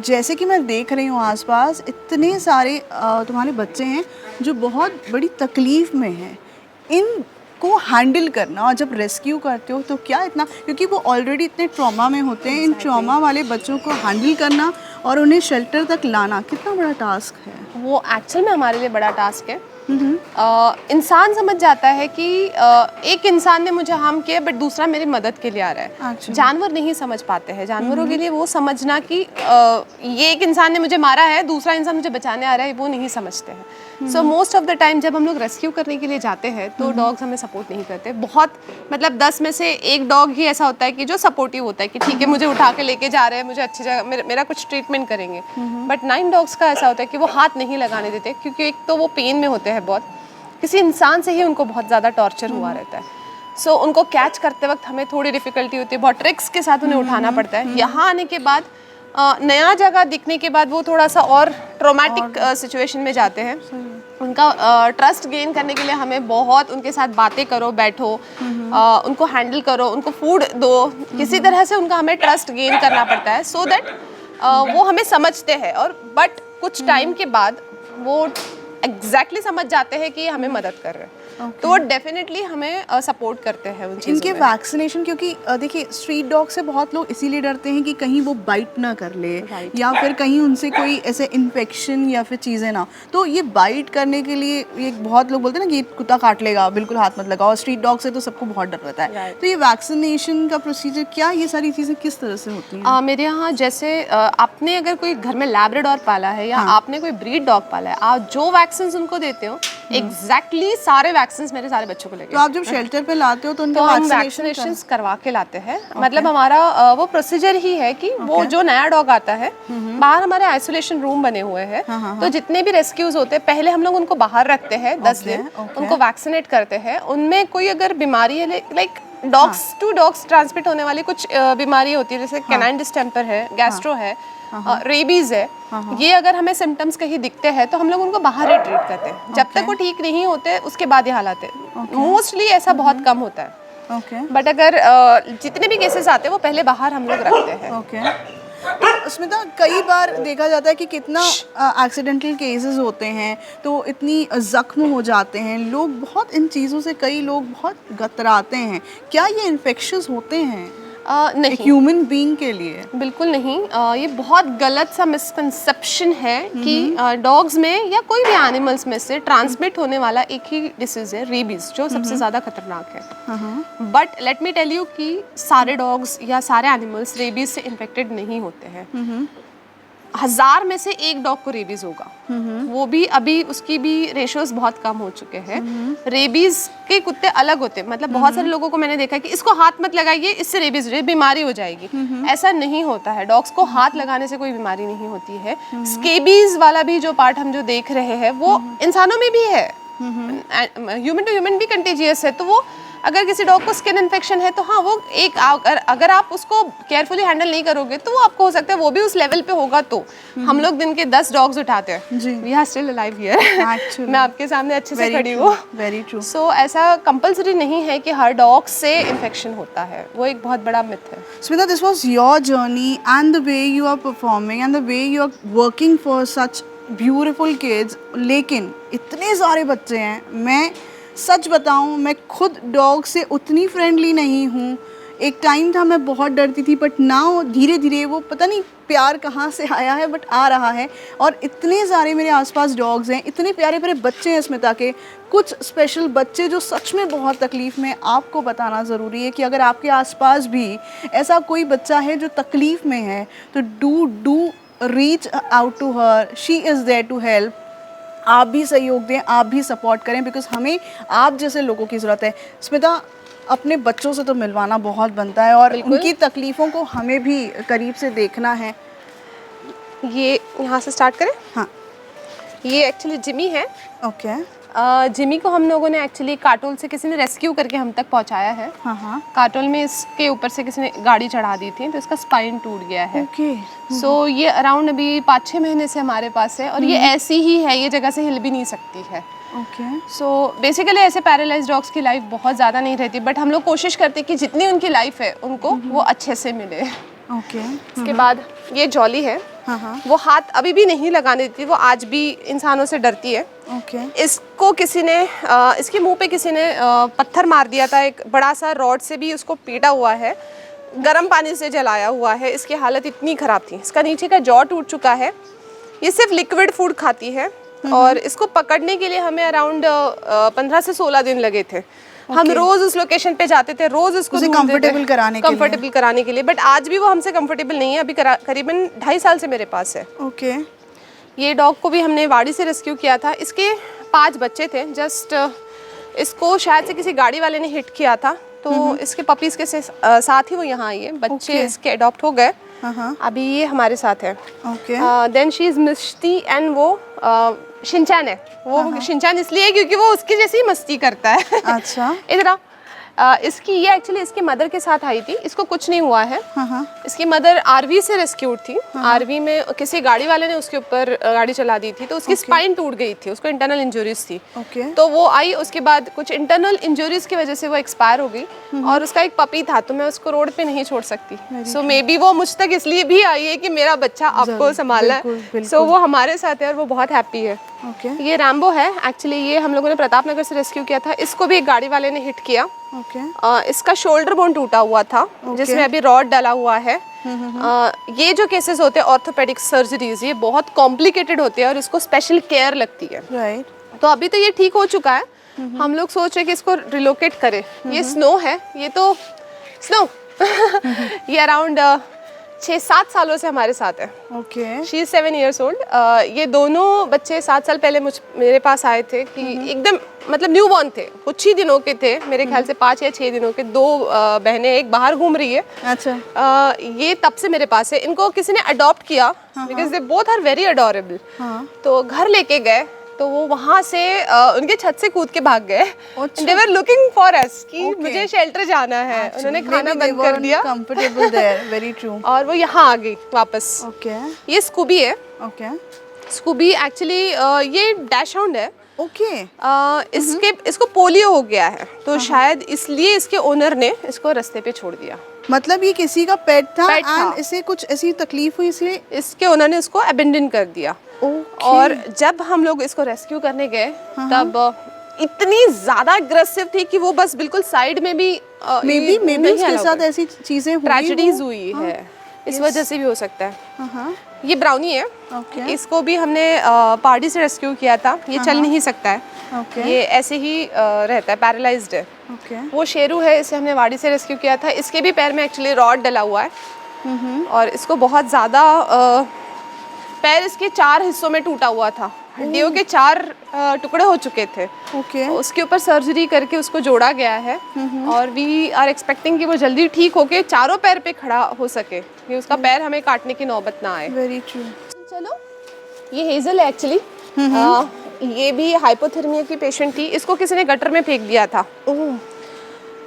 जैसे कि मैं देख रही हूँ आसपास इतने सारे तुम्हारे बच्चे हैं जो बहुत बड़ी तकलीफ़ में हैं। इनको हैंडल करना, और जब रेस्क्यू करते हो तो क्या इतना, क्योंकि वो ऑलरेडी इतने ट्रॉमा में होते हैं, इन ट्रॉमा वाले बच्चों को हैंडल करना और उन्हें शेल्टर तक लाना कितना बड़ा टास्क है। वो एक्चुअल में हमारे लिए बड़ा टास्क है। इंसान समझ जाता है कि एक इंसान ने मुझे हार्म किया बट दूसरा मेरी मदद के लिए आ रहा है। जानवर नहीं समझ पाते हैं। जानवरों के लिए वो समझना कि ये एक इंसान ने मुझे मारा है, दूसरा इंसान मुझे बचाने आ रहा है, वो नहीं समझते हैं। So most of the time जब हम लोग रेस्क्यू करने के लिए जाते हैं तो डॉग्स हमें सपोर्ट नहीं करते। बहुत मतलब 10 में से एक डॉग ही ऐसा होता है कि जो सपोर्टिव होता है कि ठीक है मुझे उठा के लेके जा रहे हैं, मुझे अच्छी जगह मेरा कुछ ट्रीटमेंट करेंगे। बट 9 डॉग्स का ऐसा होता है कि वो हाथ नहीं लगाने देते, क्योंकि एक तो वो पेन में होते हैं बहुत, किसी इंसान से ही उनको बहुत ज़्यादा टॉर्चर हुआ रहता है। सो उनको कैच करते वक्त हमें थोड़ी डिफ़िकल्टी होती है, बहुत ट्रिक्स के साथ उन्हें उठाना पड़ता है। यहाँ आने के बाद नया जगह दिखने के बाद वो थोड़ा सा और ट्रॉमेटिक सिचुएशन में जाते हैं। उनका ट्रस्ट गेन करने के लिए हमें बहुत उनके साथ बातें करो, बैठो, उनको हैंडल करो, उनको फूड दो, किसी तरह से उनका हमें ट्रस्ट गेन करना पड़ता है सो दैट वो हमें समझते हैं। और बट कुछ टाइम के बाद वो एग्जैक्टली समझ जाते हैं कि ये हमें मदद कर रहे हैं। तो वो डेफिनेटली हमें सपोर्ट करते हैं उन चीज़ों इनके में। वैक्सीनेशन, क्योंकि देखिए स्ट्रीट डॉग से बहुत लोग इसीलिए डरते हैं कि कहीं वो बाइट ना कर ले, या फिर कहीं उनसे कोई ऐसे इन्फेक्शन या फिर चीज़ें ना। तो ये बाइट करने के लिए ये बहुत लोग बोलते हैं ना कि ये कुत्ता काट लेगा, बिल्कुल हाथ मत लगाओ। स्ट्रीट डॉग से तो सबको बहुत डर रहता है। तो ये वैक्सीनेशन का प्रोसीजर क्या, ये सारी चीज़ें किस तरह से होती हैं? मेरे यहाँ जैसे आपने अगर कोई घर में लैब्राडोर पाला है या आपने कोई ब्रीड डॉग पाला है, आप जो वैक्सीन उनको देते हो एग्जैक्टली सारे वैक्सीन मेरे सारे बच्चों को लगे। तो आप जब शेल्टर पे लाते हो तो उनके हम वैक्सीनेशन करवा के लाते हैं। मतलब हमारा वो प्रोसीजर ही है कि वो जो नया डॉग आता है, बाहर हमारे आइसोलेशन रूम बने हुए हैं, तो जितने भी रेस्क्यूज होते हैं पहले हम लोग उनको बाहर रखते हैं 10 दिन, उनको वैक्सीनेट करते हैं। उनमें कोई अगर बीमारी है, like dogs to dogs transmit होने वाली कुछ बीमारी होती है, जैसे कैनाइन डिस्टेम्पर है, गैस्ट्रो है, रेबीज है, ये अगर हमें सिम्टम्स कहीं दिखते हैं तो हम लोग उनको बाहर ही ट्रीट करते हैं। जब तक वो ठीक नहीं होते उसके बाद ये हालात है। मोस्टली ऐसा बहुत कम होता है। बट अगर जितने भी केसेस आते हैं वो पहले बाहर हम लोग रखते हैं। तो स्मिता, कई बार देखा जाता है कि कितना एक्सीडेंटल केसेस होते हैं, तो इतनी जख्म हो जाते हैं लोग, बहुत इन चीज़ों से कई लोग बहुत गतराते हैं। क्या ये इन्फेक्शंस होते हैं नहीं, ह्यूमन बीइंग के लिए? बिल्कुल नहीं। ये बहुत गलत सा मिसकंसेप्शन है कि डॉग्स में या कोई भी एनिमल्स में से ट्रांसमिट होने वाला एक ही डिसीज है, रेबीज, जो सबसे ज़्यादा खतरनाक है। But let me tell you कि सारे डॉग्स या सारे एनिमल्स रेबीज से इन्फेक्टेड नहीं होते हैं। 1000 में से एक डॉग को रेबीज होगा, वो भी अभी उसकी भी रेशियोज बहुत कम हो चुके हैं। रेबीज के कुत्ते अलग होते हैं। मतलब बहुत सारे लोगों को मैंने देखा है कि इसको हाथ मत लगाइए, इससे रेबीज बीमारी हो जाएगी। ऐसा नहीं होता है। डॉग्स को हाथ लगाने से कोई बीमारी नहीं होती है। स्केबीज वाला भी जो पार्ट हम जो देख रहे हैं वो इंसानों में भी है, ह्यूमन टू ह्यूमन भी कंटेजियस है। तो वो अगर किसी डॉग को स्किन इन्फेक्शन है तो हाँ, वो एक अगर आप उसको केयरफुली हैंडल नहीं करोगे तो वो आपको हो सकता है वो भी उस लेवल पे होगा। तो हम लोग दिन के 10 डॉग्स उठाते हैं। We are still alive here. मैं आपके सामने अच्छे से खड़ी हूँ। Very true. सो ऐसा कंपल्सरी नहीं है कि हर डॉग से इन्फेक्शन होता है, वो एक बहुत बड़ा मिथ है। Smita, this was your journey and the way you are performing and the way you are working for such beautiful kids. लेकिन इतने सारे बच्चे हैं, मैं सच बताऊं, मैं खुद डॉग से उतनी फ्रेंडली नहीं हूँ। एक टाइम था मैं बहुत डरती थी, बट नाउ धीरे धीरे वो पता नहीं प्यार कहाँ से आया है, बट आ रहा है। और इतने सारे मेरे आसपास डॉग्स हैं, इतने प्यारे प्यारे बच्चे हैं स्मिता के, कुछ स्पेशल बच्चे जो सच में बहुत तकलीफ़ में। आपको बताना ज़रूरी है कि अगर आपके आसपास भी ऐसा कोई बच्चा है जो तकलीफ़ में है तो do reach out to her, she is there to help. आप भी सहयोग दें, आप भी सपोर्ट करें, बिकॉज हमें आप जैसे लोगों की ज़रूरत है। स्मिता, अपने बच्चों से तो मिलवाना बहुत बनता है और उनकी तकलीफ़ों को हमें भी करीब से देखना है। ये यहाँ से स्टार्ट करें? हाँ, ये एक्चुअली जिमी है। ओके। जिमी को हम लोगों ने एक्चुअली काटोल से किसी ने रेस्क्यू करके हम तक पहुंचाया है। हाँ। काटोल में इसके ऊपर से किसी ने गाड़ी चढ़ा दी थी तो इसका स्पाइन टूट गया है। ओके। सो ये अराउंड अभी 5-6 महीने से हमारे पास है और ये ऐसी ही है, ये जगह से हिल भी नहीं सकती है। ओके। सो बेसिकली ऐसे पैरालाइज्ड डॉग्स की लाइफ बहुत ज़्यादा नहीं रहती, बट हम लोग कोशिश करते हैं कि जितनी उनकी लाइफ है उनको वो अच्छे से मिले। ओके। उसके बाद ये जॉली है। हाँ। वो हाथ अभी भी नहीं लगाने देती, वो आज भी इंसानों से डरती है। ओके। इसको किसी ने इसके मुंह पे किसी ने पत्थर मार दिया था, एक बड़ा सा रॉड से भी उसको पीटा हुआ है, गर्म पानी से जलाया हुआ है। इसकी हालत इतनी ख़राब थी, इसका नीचे का जॉ टूट चुका है। ये सिर्फ लिक्विड फूड खाती है और इसको पकड़ने के लिए हमें अराउंड 15 से 16 दिन लगे थे। हम रोज उस लोकेशन पे जाते थे, रोज उसको कंफर्टेबल कराने के लिए, बट आज भी वो हमसे कंफर्टेबल नहीं है। अभी करीबन 2.5 साल से मेरे पास है। ओके। ये डॉग को भी हमने वाड़ी से रेस्क्यू किया था। इसके 5 बच्चे थे। जस्ट इसको शायद से किसी गाड़ी वाले ने हिट किया था, तो इसके पपीज के साथ ही वो यहाँ आई है। बच्चे इसके अडॉप्ट हो गए। अभी ये हमारे साथ है। Then she is Mishti and वो शिनचैन है। वो शिनचैन इसलिए क्योंकि वो उसकी जैसी मस्ती करता है। अच्छा। इधर इसकी ये एक्चुअली इसकी मदर के साथ आई थी, इसको कुछ नहीं हुआ है। इसकी मदर आरवी से रेस्क्यूड थी। आरवी में किसी गाड़ी वाले ने उसके ऊपर गाड़ी चला दी थी, तो उसकी स्पाइन टूट गई थी, उसको इंटरनल इंजरीज थी। तो वो आई, उसके बाद कुछ इंटरनल इंजरीज की वजह से वो एक्सपायर हो गई, और उसका एक पपी था, तो मैं उसको रोड पे नहीं छोड़ सकती। सो मे बी वो मुझ तक इसलिए भी आई है कि मेरा बच्चा आपको संभालना है। सो वो हमारे साथ है और वो बहुत हैप्पी है। ये रैम्बो है एक्चुअली, ये हम लोगों ने प्रताप नगर से रेस्क्यू किया था। इसको भी एक गाड़ी वाले ने हिट किया। इसका शोल्डर बोन टूटा हुआ था, जिसमें अभी रॉड डला हुआ है। ये जो केसेस होते हैं ऑर्थोपेडिक सर्जरीज, ये बहुत कॉम्प्लिकेटेड होते हैं और इसको स्पेशल केयर लगती है। तो अभी तो ये ठीक हो चुका है। हम लोग सोच रहे हैं कि इसको रिलोकेट करें। ये स्नो है, ये तो स्नो ये अराउंड 6-7 सालों से हमारे साथ है। She is 7 years old। ये दोनों बच्चे 7 साल पहले मेरे पास आए थे कि एकदम मतलब न्यू बॉर्न थे, कुछ ही दिनों के थे, मेरे ख्याल से 5 या 6 दिनों के। 2 बहनें, एक बाहर घूम रही है। अच्छा। ये तब से मेरे पास है। इनको किसी ने अडॉप्ट किया because they both are very adorable. तो घर लेके गए, तो वो वहाँ से उनके छत से कूद के भाग गए। They were looking for us कि मुझे शेल्टर जाना है। उन्होंने खाना बंद कर दिया। Comfortable there, very true। और वो यहाँ आ गई वापस। ये स्कूबी है। स्कूबी एक्चुअली ये डैश हाउंड है। इसको पोलियो हो गया है, तो शायद इसलिए इसके ओनर ने इसको रास्ते पे छोड़ दिया। मतलब ये किसी का पेट था एंड इसे कुछ ऐसी तकलीफ हुई इसलिए इसके ओनर ने इसको अबेंडन कर दिया। और जब हम लोग इसको रेस्क्यू करने गए, तब इतनी ज्यादा अग्रेसिव थी कि वो बस बिल्कुल साइड में भी मे बी इसके साथ ऐसी चीजें हुई, ट्रेजेडीज हुई है, इस वजह से भी हो सकता है। ये ब्राउनी है। इसको भी हमने पार्टी से रेस्क्यू किया था। ये चल नहीं सकता है। ये ऐसे ही रहता है, पैरालाइज्ड है। वो शेरू है, इसे हमने वाड़ी से रेस्क्यू किया था। इसके भी पैर में एक्चुअली रॉड डला हुआ है और इसको बहुत ज़्यादा पैर इसके 4 हिस्सों में टूटा हुआ था। हड्डियों के 4 टुकड़े हो चुके थे। उसके ऊपर सर्जरी करके उसको जोड़ा गया है और वी आर एक्सपेक्टिंग कि वो जल्दी ठीक होके चारों पैर पे खड़ा हो सके, कि उसका पैर हमें काटने की नौबत ना आए। Very true. चलो, ये हेजल है एक्चुअली। ये भी हाइपोथर्मिया की पेशेंट थी। इसको किसी ने गटर में फेंक दिया था।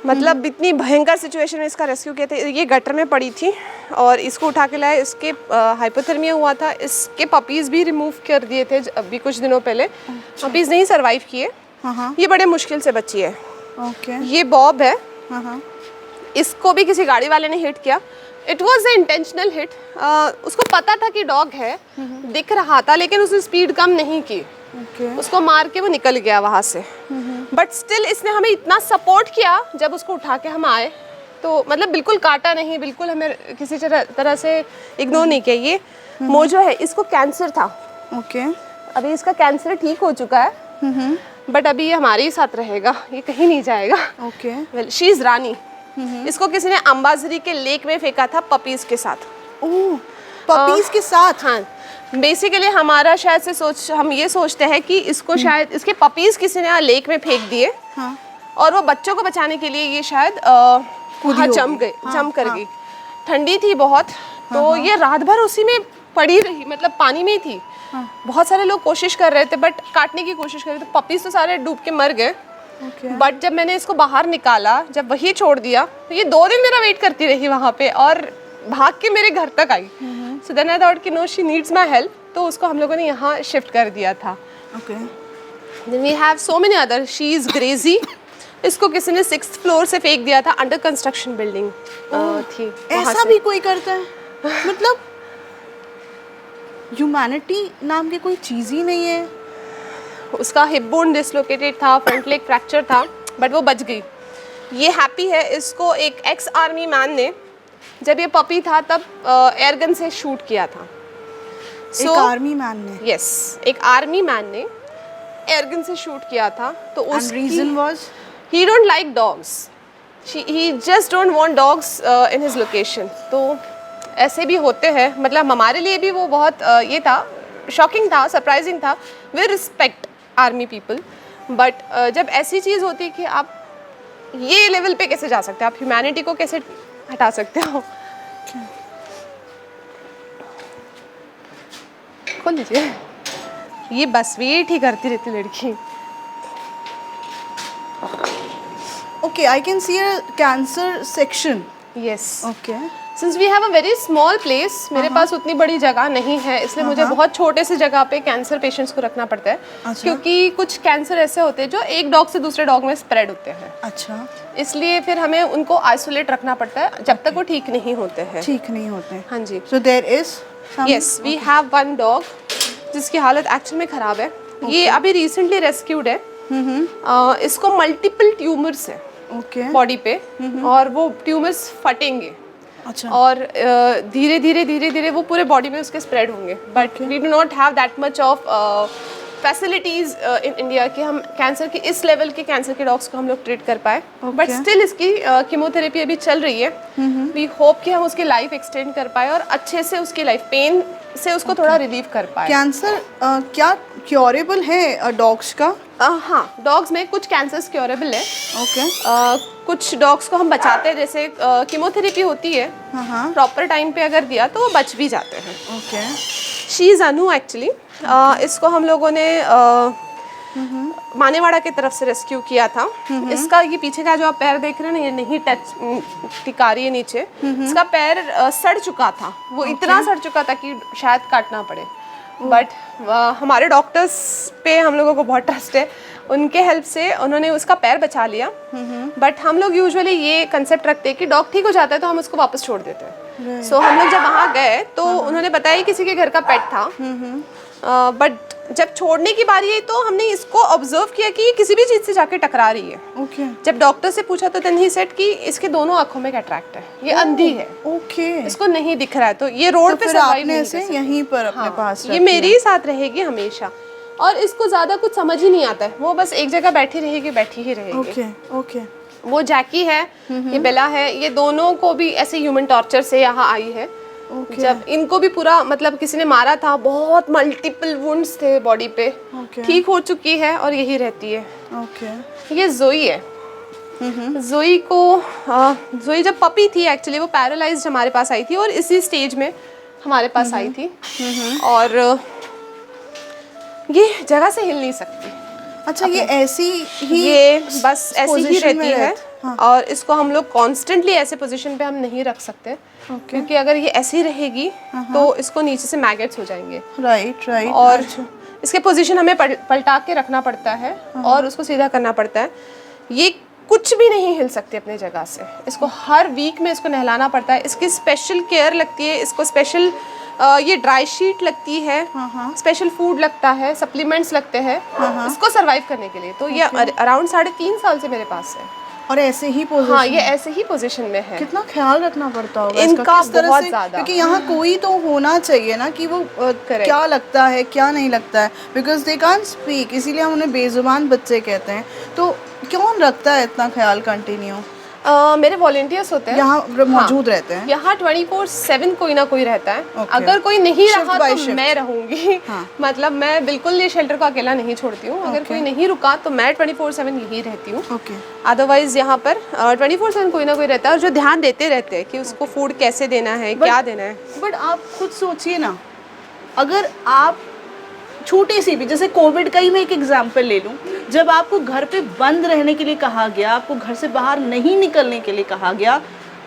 मतलब इतनी भयंकर सिचुएशन में इसका रेस्क्यू किया था। ये गटर में पड़ी थी और इसको उठा के लाए। इसके हाइपोथर्मिया हुआ था। इसके पपीज़ भी रिमूव कर दिए थे अभी कुछ दिनों पहले। पपीज़ नहीं सरवाइव किए। ये बड़े मुश्किल से बची है। ये बॉब है। इसको भी किसी गाड़ी वाले ने हिट किया। It was a intentional hit. उसको पता था कि डॉग है, दिख रहा था, लेकिन उसने स्पीड कम नहीं की। उसको मार के वो निकल गया वहाँ से। बट स्टिल इसने हमें इतना सपोर्ट किया जब उसको उठा के हम आए, तो मतलब बिल्कुल काटा नहीं, बिल्कुल हमें किसी तरह से इग्नोर नहीं किया। ये मोजो है, इसको कैंसर था। अभी इसका कैंसर ठीक हो चुका है, बट अभी ये हमारे ही साथ रहेगा, ये कहीं नहीं जाएगा। वेल, शी इज रानी। इसको किसी ने अंबाझरी के लेक में फेंका था पपीज के साथ। पपीज के साथ? हाँ, बेसिकली हमारा शायद से हम ये सोचते हैं कि इसको शायद इसके पपीज किसी ने लेक में फेंक दिए। और वो बच्चों को बचाने के लिए ये शायद जंप कर गई। ठंडी थी बहुत, तो ये रात भर उसी में पड़ी रही, मतलब पानी में ही थी। बहुत सारे लोग कोशिश कर रहे थे, बट काटने की कोशिश कर रहे थे। पपीज तो सारे डूब के मर गए। बट जब मैंने इसको बाहर निकाला, जब वही छोड़ दिया, तो ये 2 दिन मेरा वेट करती रही वहाँ पे और भाग के मेरे घर तक आई। सो देन आई थॉट कि no, she needs my help, तो उसको हम लोगों ने यहाँ शिफ्ट कर दिया था। Then we have so many other. She is Gracie. इसको किसी ने 6th फ्लोर से फेंक दिया था। अंडर कंस्ट्रक्शन बिल्डिंग थी। ऐसा भी कोई करता है? मतलब ह्यूमैनिटी नाम की कोई चीज़ ही नहीं है। उसका हिप बोन डिसलोकेटेड था, फ्रंट लेग फ्रैक्चर था, बट वो बच गई। ये हैप्पी है। इसको एक एक्स आर्मी मैन ने, जब ये पपी था तब एयरगन से शूट किया था। एक आर्मी मैन ने? यस, एक आर्मी मैन ने एयरगन से शूट किया था। तो उसकी reason was he don't like dogs. He just don't want dogs in his location. तो ऐसे भी होते हैं। मतलब हमारे लिए भी वो बहुत ये था, शॉकिंग था, सरप्राइजिंग था। We respect army people, but जब ऐसी चीज़ होती है कि आप ये लेवल पे कैसे जा सकते हैं, आप ह्यूमैनिटी को कैसे हटा सकते हो। खोल लीजिए। ये बस वेट ही करती रहती लड़की। Okay, I can see a cancer section. Yes. Okay. Since we have a very small place, मेरे पास उतनी बड़ी जगह नहीं है, इसलिए मुझे बहुत छोटे से जगह पे कैंसर पेशेंट्स को रखना पड़ता है। अच्छा। क्योंकि कुछ कैंसर ऐसे होते हैं जो एक डॉग से दूसरे डॉग में स्प्रेड होते हैं, अच्छा, इसलिए फिर हमें उनको आइसोलेट रखना पड़ता है जब तक वो ठीक नहीं होते हैं। ठीक नहीं होते हैं। हाँ जी। So there is some. Yes, we have one dog जिसकी हालत एक्चुअल में ख़राब है। ये अभी रिसेंटली रेस्क्यूड है। इसको मल्टीपल ट्यूमर्स है Okay. बॉडी पे, और वो ट्यूमर्स फटेंगे अच्छा। और धीरे धीरे वो पूरे बॉडी में उसके स्प्रेड होंगे। But we do not have that much of facilities in India कि हम कैंसर के इस लेवल के कैंसर के डॉग्स को हम लोग ट्रीट कर पाए। बट स्टिल इसकी कीमोथेरेपी अभी चल रही है। वी होप कि हम उसकी लाइफ एक्सटेंड कर पाए और अच्छे से उसकी लाइफ पेन से उसको थोड़ा रिलीव कर पाए। कैंसर क्या क्योरेबल है डॉग्स का? हाँ, डॉग्स में कुछ कैंसर्स क्योरेबल है। ओके। कुछ डॉग्स को हम बचाते हैं, जैसे कीमोथेरेपी होती है, प्रॉपर टाइम पे अगर दिया तो वो बच भी जाते हैं। Okay. She is Anu actually. इसको हम लोगों ने मानेवाड़ा की तरफ से रेस्क्यू किया था। इसका ये पीछे का जो आप पैर देख रहे हैं ना, ये नहीं टच टिका रही है नीचे। इसका पैर सड़ चुका था, वो इतना सड़ चुका था कि शायद काटना पड़े। बट हमारे डॉक्टर्स पे हम लोगों को बहुत ट्रस्ट है, उनके हेल्प से उन्होंने उसका पैर बचा लिया। बट हम लोग यूजुअली ये कंसेप्ट रखते हैं कि डॉग ठीक हो जाता है तो हम उसको वापस छोड़ देते हैं। सो हम लोग जब वहाँ गए तो उन्होंने बताया किसी के घर का पेट था। बट जब छोड़ने की बारी आई तो हमने इसको ऑब्जर्व किया कि ये किसी भी चीज़ से जाके टकरा रही है। ओके। जब डॉक्टर से पूछा तो देन ही सेड कि इसके दोनों आंखों में कैटरैक्ट है, ये अंधी है। ओके। इसको नहीं दिख रहा है, तो ये रोड पे सर्वाइव नहीं कर सकती। यहीं पर अपने पास ये मेरे ही साथ रहेगी हमेशा, और इसको ज़्यादा कुछ समझ ही नहीं आता है, वो बस एक जगह बैठी ही रहेगी। ओके। ओके। वो जैकी है, ये बेला है, ये दोनों को भी ऐसे ह्यूमन टॉर्चर से यहाँ आई है। जब इनको भी पूरा मतलब किसी ने मारा था, बहुत मल्टीपल वुंड्स थे बॉडी पे, ठीक हो चुकी है और यही रहती है। ओके। ये जोई है। जोई जब पपी थी एक्चुअली वो पैरालाइज्ड हमारे पास आई थी और इसी स्टेज में हमारे पास आई थी, और ये जगह से हिल नहीं सकती। अच्छा, ये ऐसी ही, ये बस ऐसी ही रहती है। हाँ। और इसको हम लोग कॉन्स्टेंटली ऐसे पोजीशन पे हम नहीं रख सकते, क्योंकि अगर ये ऐसी रहेगी तो इसको नीचे से मैगेट्स हो जाएंगे। राइट। और इसके पोजीशन हमें पलटा के रखना पड़ता है और उसको सीधा करना पड़ता है। ये कुछ भी नहीं हिल सकती अपनी जगह से, इसको हर वीक में इसको नहलाना पड़ता है, इसकी स्पेशल केयर लगती है, इसको स्पेशल ये ड्राई शीट लगती है, स्पेशल फूड लगता है, सप्लीमेंट्स लगते हैं इसको सरवाइव करने के लिए। तो ये अराउंड 3.5 साल से मेरे पास है। और ऐसे ही पोजीशन? हाँ, ये ऐसे ही पोजीशन में है। कितना ख्याल रखना पड़ता होगा इनका किस तरह बहुत से? ज़्यादा, क्योंकि यहाँ कोई तो होना चाहिए ना कि वो क्या लगता है क्या नहीं लगता है, बिकॉज दे कांट स्पीक, इसीलिए हम उन्हें बेजुबान बच्चे कहते हैं। तो कौन रखता है इतना ख्याल कंटिन्यू? मेरे वॉलंटियर्स होते हैं यहाँ मौजूद रहते हैं। यहाँ 24/7 कोई ना कोई रहता है। अगर कोई नहीं रहा तो मैं रहूंगी। मतलब मैं बिल्कुल ये शेल्टर को अकेला नहीं छोड़ती हूँ। अगर कोई नहीं रुका तो मैं 24/7 यही रहती हूँ। अदरवाइज यहाँ पर 24/7 कोई ना कोई रहता है, और जो ध्यान देते रहते हैं कि उसको फूड कैसे देना है, क्या देना है। बट आप खुद सोचिए ना, अगर आप छोटी सी भी, जैसे कोविड का ही मैं एक एग्जांपल ले लूँ, जब आपको घर पे बंद रहने के लिए कहा गया, आपको घर से बाहर नहीं निकलने के लिए कहा गया,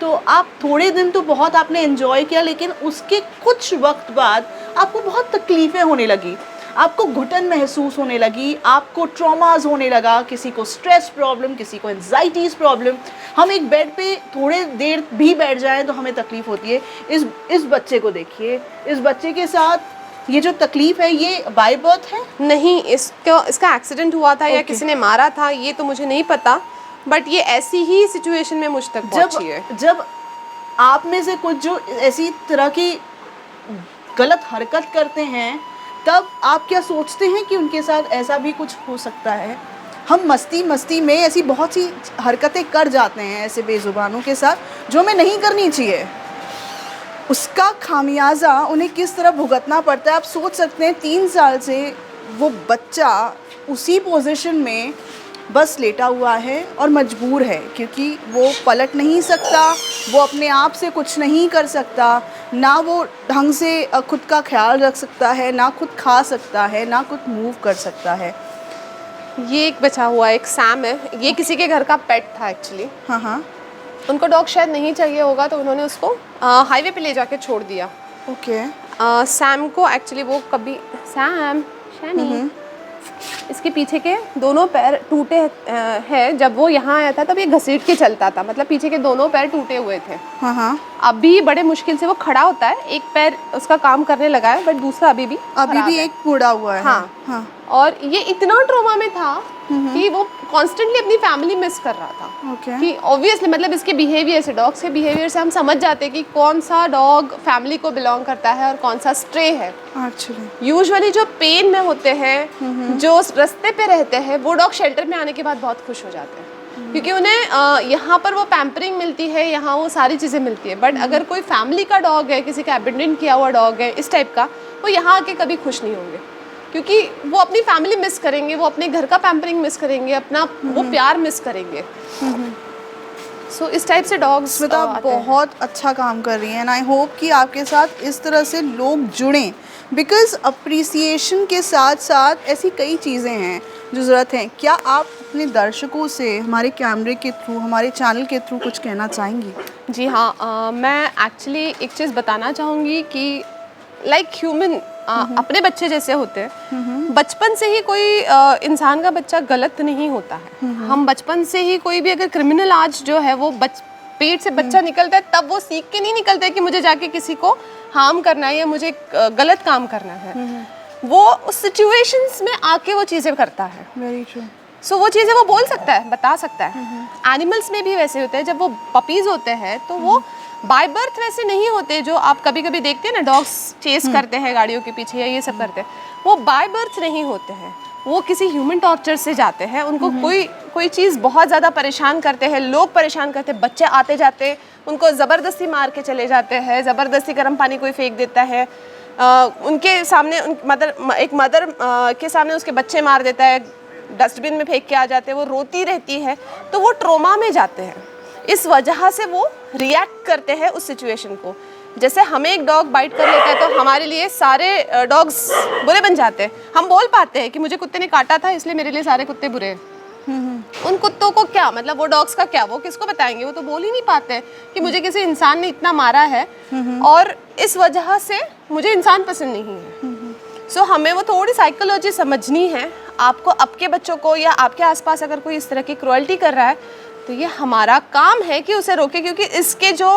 तो आप थोड़े दिन तो बहुत आपने एंजॉय किया, लेकिन उसके कुछ वक्त बाद आपको बहुत तकलीफ़ें होने लगी, आपको घुटन महसूस होने लगी, आपको ट्रॉमाज होने लगा, किसी को स्ट्रेस प्रॉब्लम, किसी को एंजाइटीज़ प्रॉब्लम। हम एक बेड पे थोड़े देर भी बैठ जाएं तो हमें तकलीफ़ होती है। इस बच्चे को देखिए, इस बच्चे के साथ ये जो तकलीफ है ये बाय बर्थ है? नहीं, इसका एक्सीडेंट हुआ था या किसी ने मारा था ये तो मुझे नहीं पता, बट ये ऐसी ही सिचुएशन में मुझ तक पहुंची है। जब आप में से कुछ जो ऐसी तरह की गलत हरकत करते हैं, तब आप क्या सोचते हैं कि उनके साथ ऐसा भी कुछ हो सकता है? हम मस्ती में ऐसी बहुत सी हरकतें कर जाते हैं ऐसे बेजुबानों के साथ, जो हमें नहीं करनी चाहिए। उसका खामियाजा उन्हें किस तरह भुगतना पड़ता है आप सोच सकते हैं। 3 साल से वो बच्चा उसी पोजीशन में बस लेटा हुआ है और मजबूर है, क्योंकि वो पलट नहीं सकता, वो अपने आप से कुछ नहीं कर सकता, ना वो ढंग से खुद का ख्याल रख सकता है, ना खुद खा सकता है, ना खुद मूव कर सकता है। ये एक बचा हुआ एक सैम है, ये किसी के घर का पेट था एक्चुअली। हाँ हाँ। उनको डॉग शायद नहीं चाहिए होगा तो उन्होंने उसको हाईवे पे ले जाके छोड़ दिया। ओके। सैम को एक्चुअली वो कभी सैम शैनी इसके पीछे के दोनों पैर टूटे हैं। जब वो यहाँ आया था तब ये घसीट के चलता था, मतलब पीछे के दोनों पैर टूटे हुए थे। हाँ हाँ। अभी बड़े मुश्किल से वो खड़ा होता है, एक पैर उसका काम करने लगा है बट दूसरा अभी भी एक मुड़ा हुआ है। हाँ हाँ। और ये इतना ट्रॉमा में था कि वो कॉन्स्टेंटली अपनी फैमिली मिस कर रहा था। ओके। कि ऑब्वियसली मतलब इसके बिहेवियर से, डॉग्स के बिहेवियर से हम समझ जाते हैं कि कौन सा डॉग फैमिली को बिलोंग करता है और कौन सा स्ट्रे है। एक्चुअली यूजुअली जो पेन में होते हैं, जो रास्ते पे रहते हैं, वो डॉग शेल्टर में आने के बाद बहुत खुश हो जाते हैं क्योंकि उन्हें यहाँ पर वो पैम्परिंग मिलती है, यहाँ वो सारी चीज़ें मिलती है। बट अगर कोई फैमिली का डॉग है, किसी का एबेंडन किया हुआ डॉग है इस टाइप का, वो यहाँ आके कभी खुश नहीं होंगे क्योंकि वो अपनी फैमिली मिस करेंगे, वो अपने घर का पैम्परिंग मिस करेंगे, अपना वो प्यार मिस करेंगे। सो इस टाइप से डॉग्स आप बहुत अच्छा काम कर रही हैं एंड आई होप कि आपके साथ इस तरह से लोग जुड़ें, बिकॉज अप्रिसिएशन के साथ साथ ऐसी कई चीज़ें हैं जो ज़रूरत है। क्या आप अपने दर्शकों से हमारे कैमरे के थ्रू, हमारे चैनल के थ्रू कुछ कहना चाहेंगी? जी हाँ, मैं एक्चुअली एक चीज़ बताना चाहूँगी कि लाइक ह्यूमन अपने बच्चे जैसे होते हैं। बचपन से ही कोई इंसान का बच्चा गलत नहीं होता है। हम बचपन से ही कोई भी अगर क्रिमिनल आज जो है वो पेट से बच्चा निकलता है तब वो सीख के नहीं निकलता है कि मुझे जाके किसी को हार्म करना है या मुझे गलत काम करना है। वो उस सिचुएशंस में आके वो चीज़ें करता है। Very true. सो वो चीज़ें वो बोल सकता है, बता सकता है। एनिमल्स में भी वैसे होते हैं, जब वो पपीज़ होते हैं तो वो बाय बर्थ वैसे नहीं होते जो आप कभी कभी देखते हैं ना, डॉग्स चेस करते हैं गाड़ियों के पीछे या ये सब करते हैं, वो बाय बर्थ नहीं होते हैं। वो किसी ह्यूमन टॉर्चर से जाते हैं, उनको कोई चीज़ बहुत ज़्यादा परेशान करते हैं, लोग परेशान करते हैं, बच्चे आते जाते उनको ज़बरदस्ती मार के चले जाते हैं, ज़बरदस्ती गर्म पानी कोई फेंक देता है, उनके सामने एक मदर के सामने उसके बच्चे मार देता है, डस्टबिन में फेंक के आ जाते हैं, वो रोती रहती है, तो वो ट्रोमा में जाते हैं। इस वजह से वो रिएक्ट करते हैं उस सिचुएशन को। जैसे हमें एक डॉग बाइट कर लेता है तो हमारे लिए सारे डॉग्स बुरे बन जाते हैं। हम बोल पाते हैं कि मुझे कुत्ते ने काटा था इसलिए मेरे लिए सारे कुत्ते बुरे हैं। उन कुत्तों को क्या मतलब, वो डॉग्स का क्या, वो किसको बताएंगे? वो तो बोल ही नहीं पाते कि मुझे किसी इंसान ने इतना मारा है और इस वजह से मुझे इंसान पसंद नहीं है। सो हमें वो थोड़ी साइकोलॉजी समझनी है। आपको आपके बच्चों को या आपके आसपास अगर कोई इस तरह की क्रुएल्टी कर रहा है तो ये हमारा काम है कि उसे रोके, क्योंकि इसके जो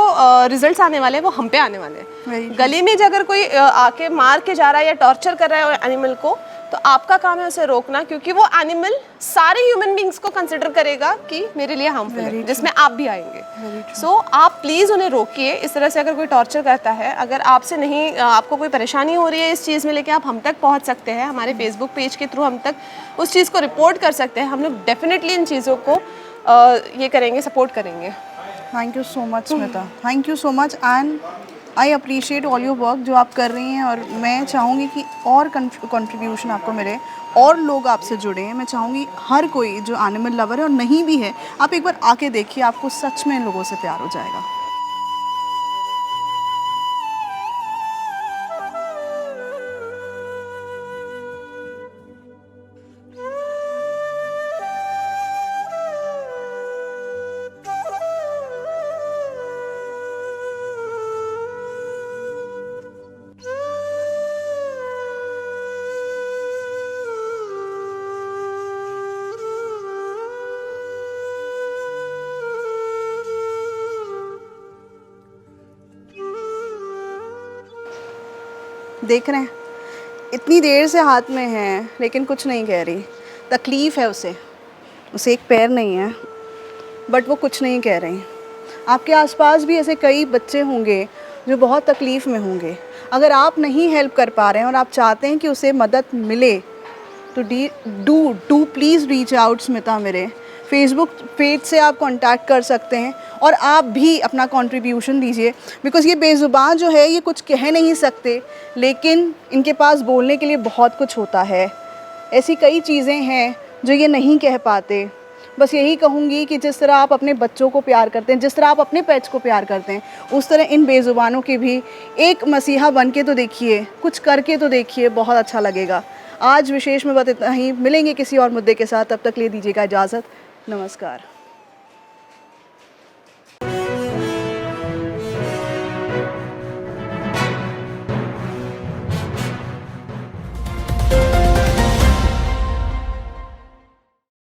रिजल्ट्स आने वाले हैं वो हम पे आने वाले हैं। गली में अगर कोई आके मार के जा रहा है या टॉर्चर कर रहा है एनिमल को, तो आपका काम है उसे रोकना, क्योंकि वो एनिमल सारे ह्यूमन बींग्स को कंसिडर करेगा कि मेरे लिए हार्मफुल है, जिसमें आप भी आएंगे। सो आप प्लीज़ उन्हें रोकिए। इस तरह से अगर कोई टॉर्चर करता है, अगर आपसे नहीं, आपको कोई परेशानी हो रही है इस चीज़ में लेके, आप हम तक पहुंच सकते हैं। हमारे फेसबुक पेज के थ्रू हम तक उस चीज़ को रिपोर्ट कर सकते हैं। हम लोग डेफिनेटली इन चीज़ों को ये करेंगे, सपोर्ट करेंगे। Thank you so much Smita, thank you so much and I appreciate all your work जो आप कर रही हैं। और मैं चाहूँगी कि और कंट्रीब्यूशन आपको मिले और लोग आपसे जुड़े। मैं चाहूँगी हर कोई जो एनिमल लवर है और नहीं भी है, आप एक बार आके देखिए, आपको सच में इन लोगों से प्यार हो जाएगा। देख रहे हैं इतनी देर से हाथ में है लेकिन कुछ नहीं कह रही। तकलीफ़ है उसे एक पैर नहीं है बट वो कुछ नहीं कह रही। आपके आसपास भी ऐसे कई बच्चे होंगे जो बहुत तकलीफ़ में होंगे। अगर आप नहीं हेल्प कर पा रहे हैं और आप चाहते हैं कि उसे मदद मिले तो do please reach out Smita. मेरे फेसबुक पेज से आप कांटेक्ट कर सकते हैं और आप भी अपना कंट्रीब्यूशन दीजिए, बिकॉज़ ये बेज़ुबान जो है ये कुछ कह नहीं सकते, लेकिन इनके पास बोलने के लिए बहुत कुछ होता है। ऐसी कई चीज़ें हैं जो ये नहीं कह पाते। बस यही कहूँगी कि जिस तरह आप अपने बच्चों को प्यार करते हैं, जिस तरह आप अपने पेट्स को प्यार करते हैं, उस तरह इन बेज़ुबानों के भी एक मसीहा बन के तो देखिए, कुछ करके तो देखिए, बहुत अच्छा लगेगा। आज विशेष में बस इतना ही, मिलेंगे किसी और मुद्दे के साथ, तब तक ले दीजिएगा इजाज़त, नमस्कार।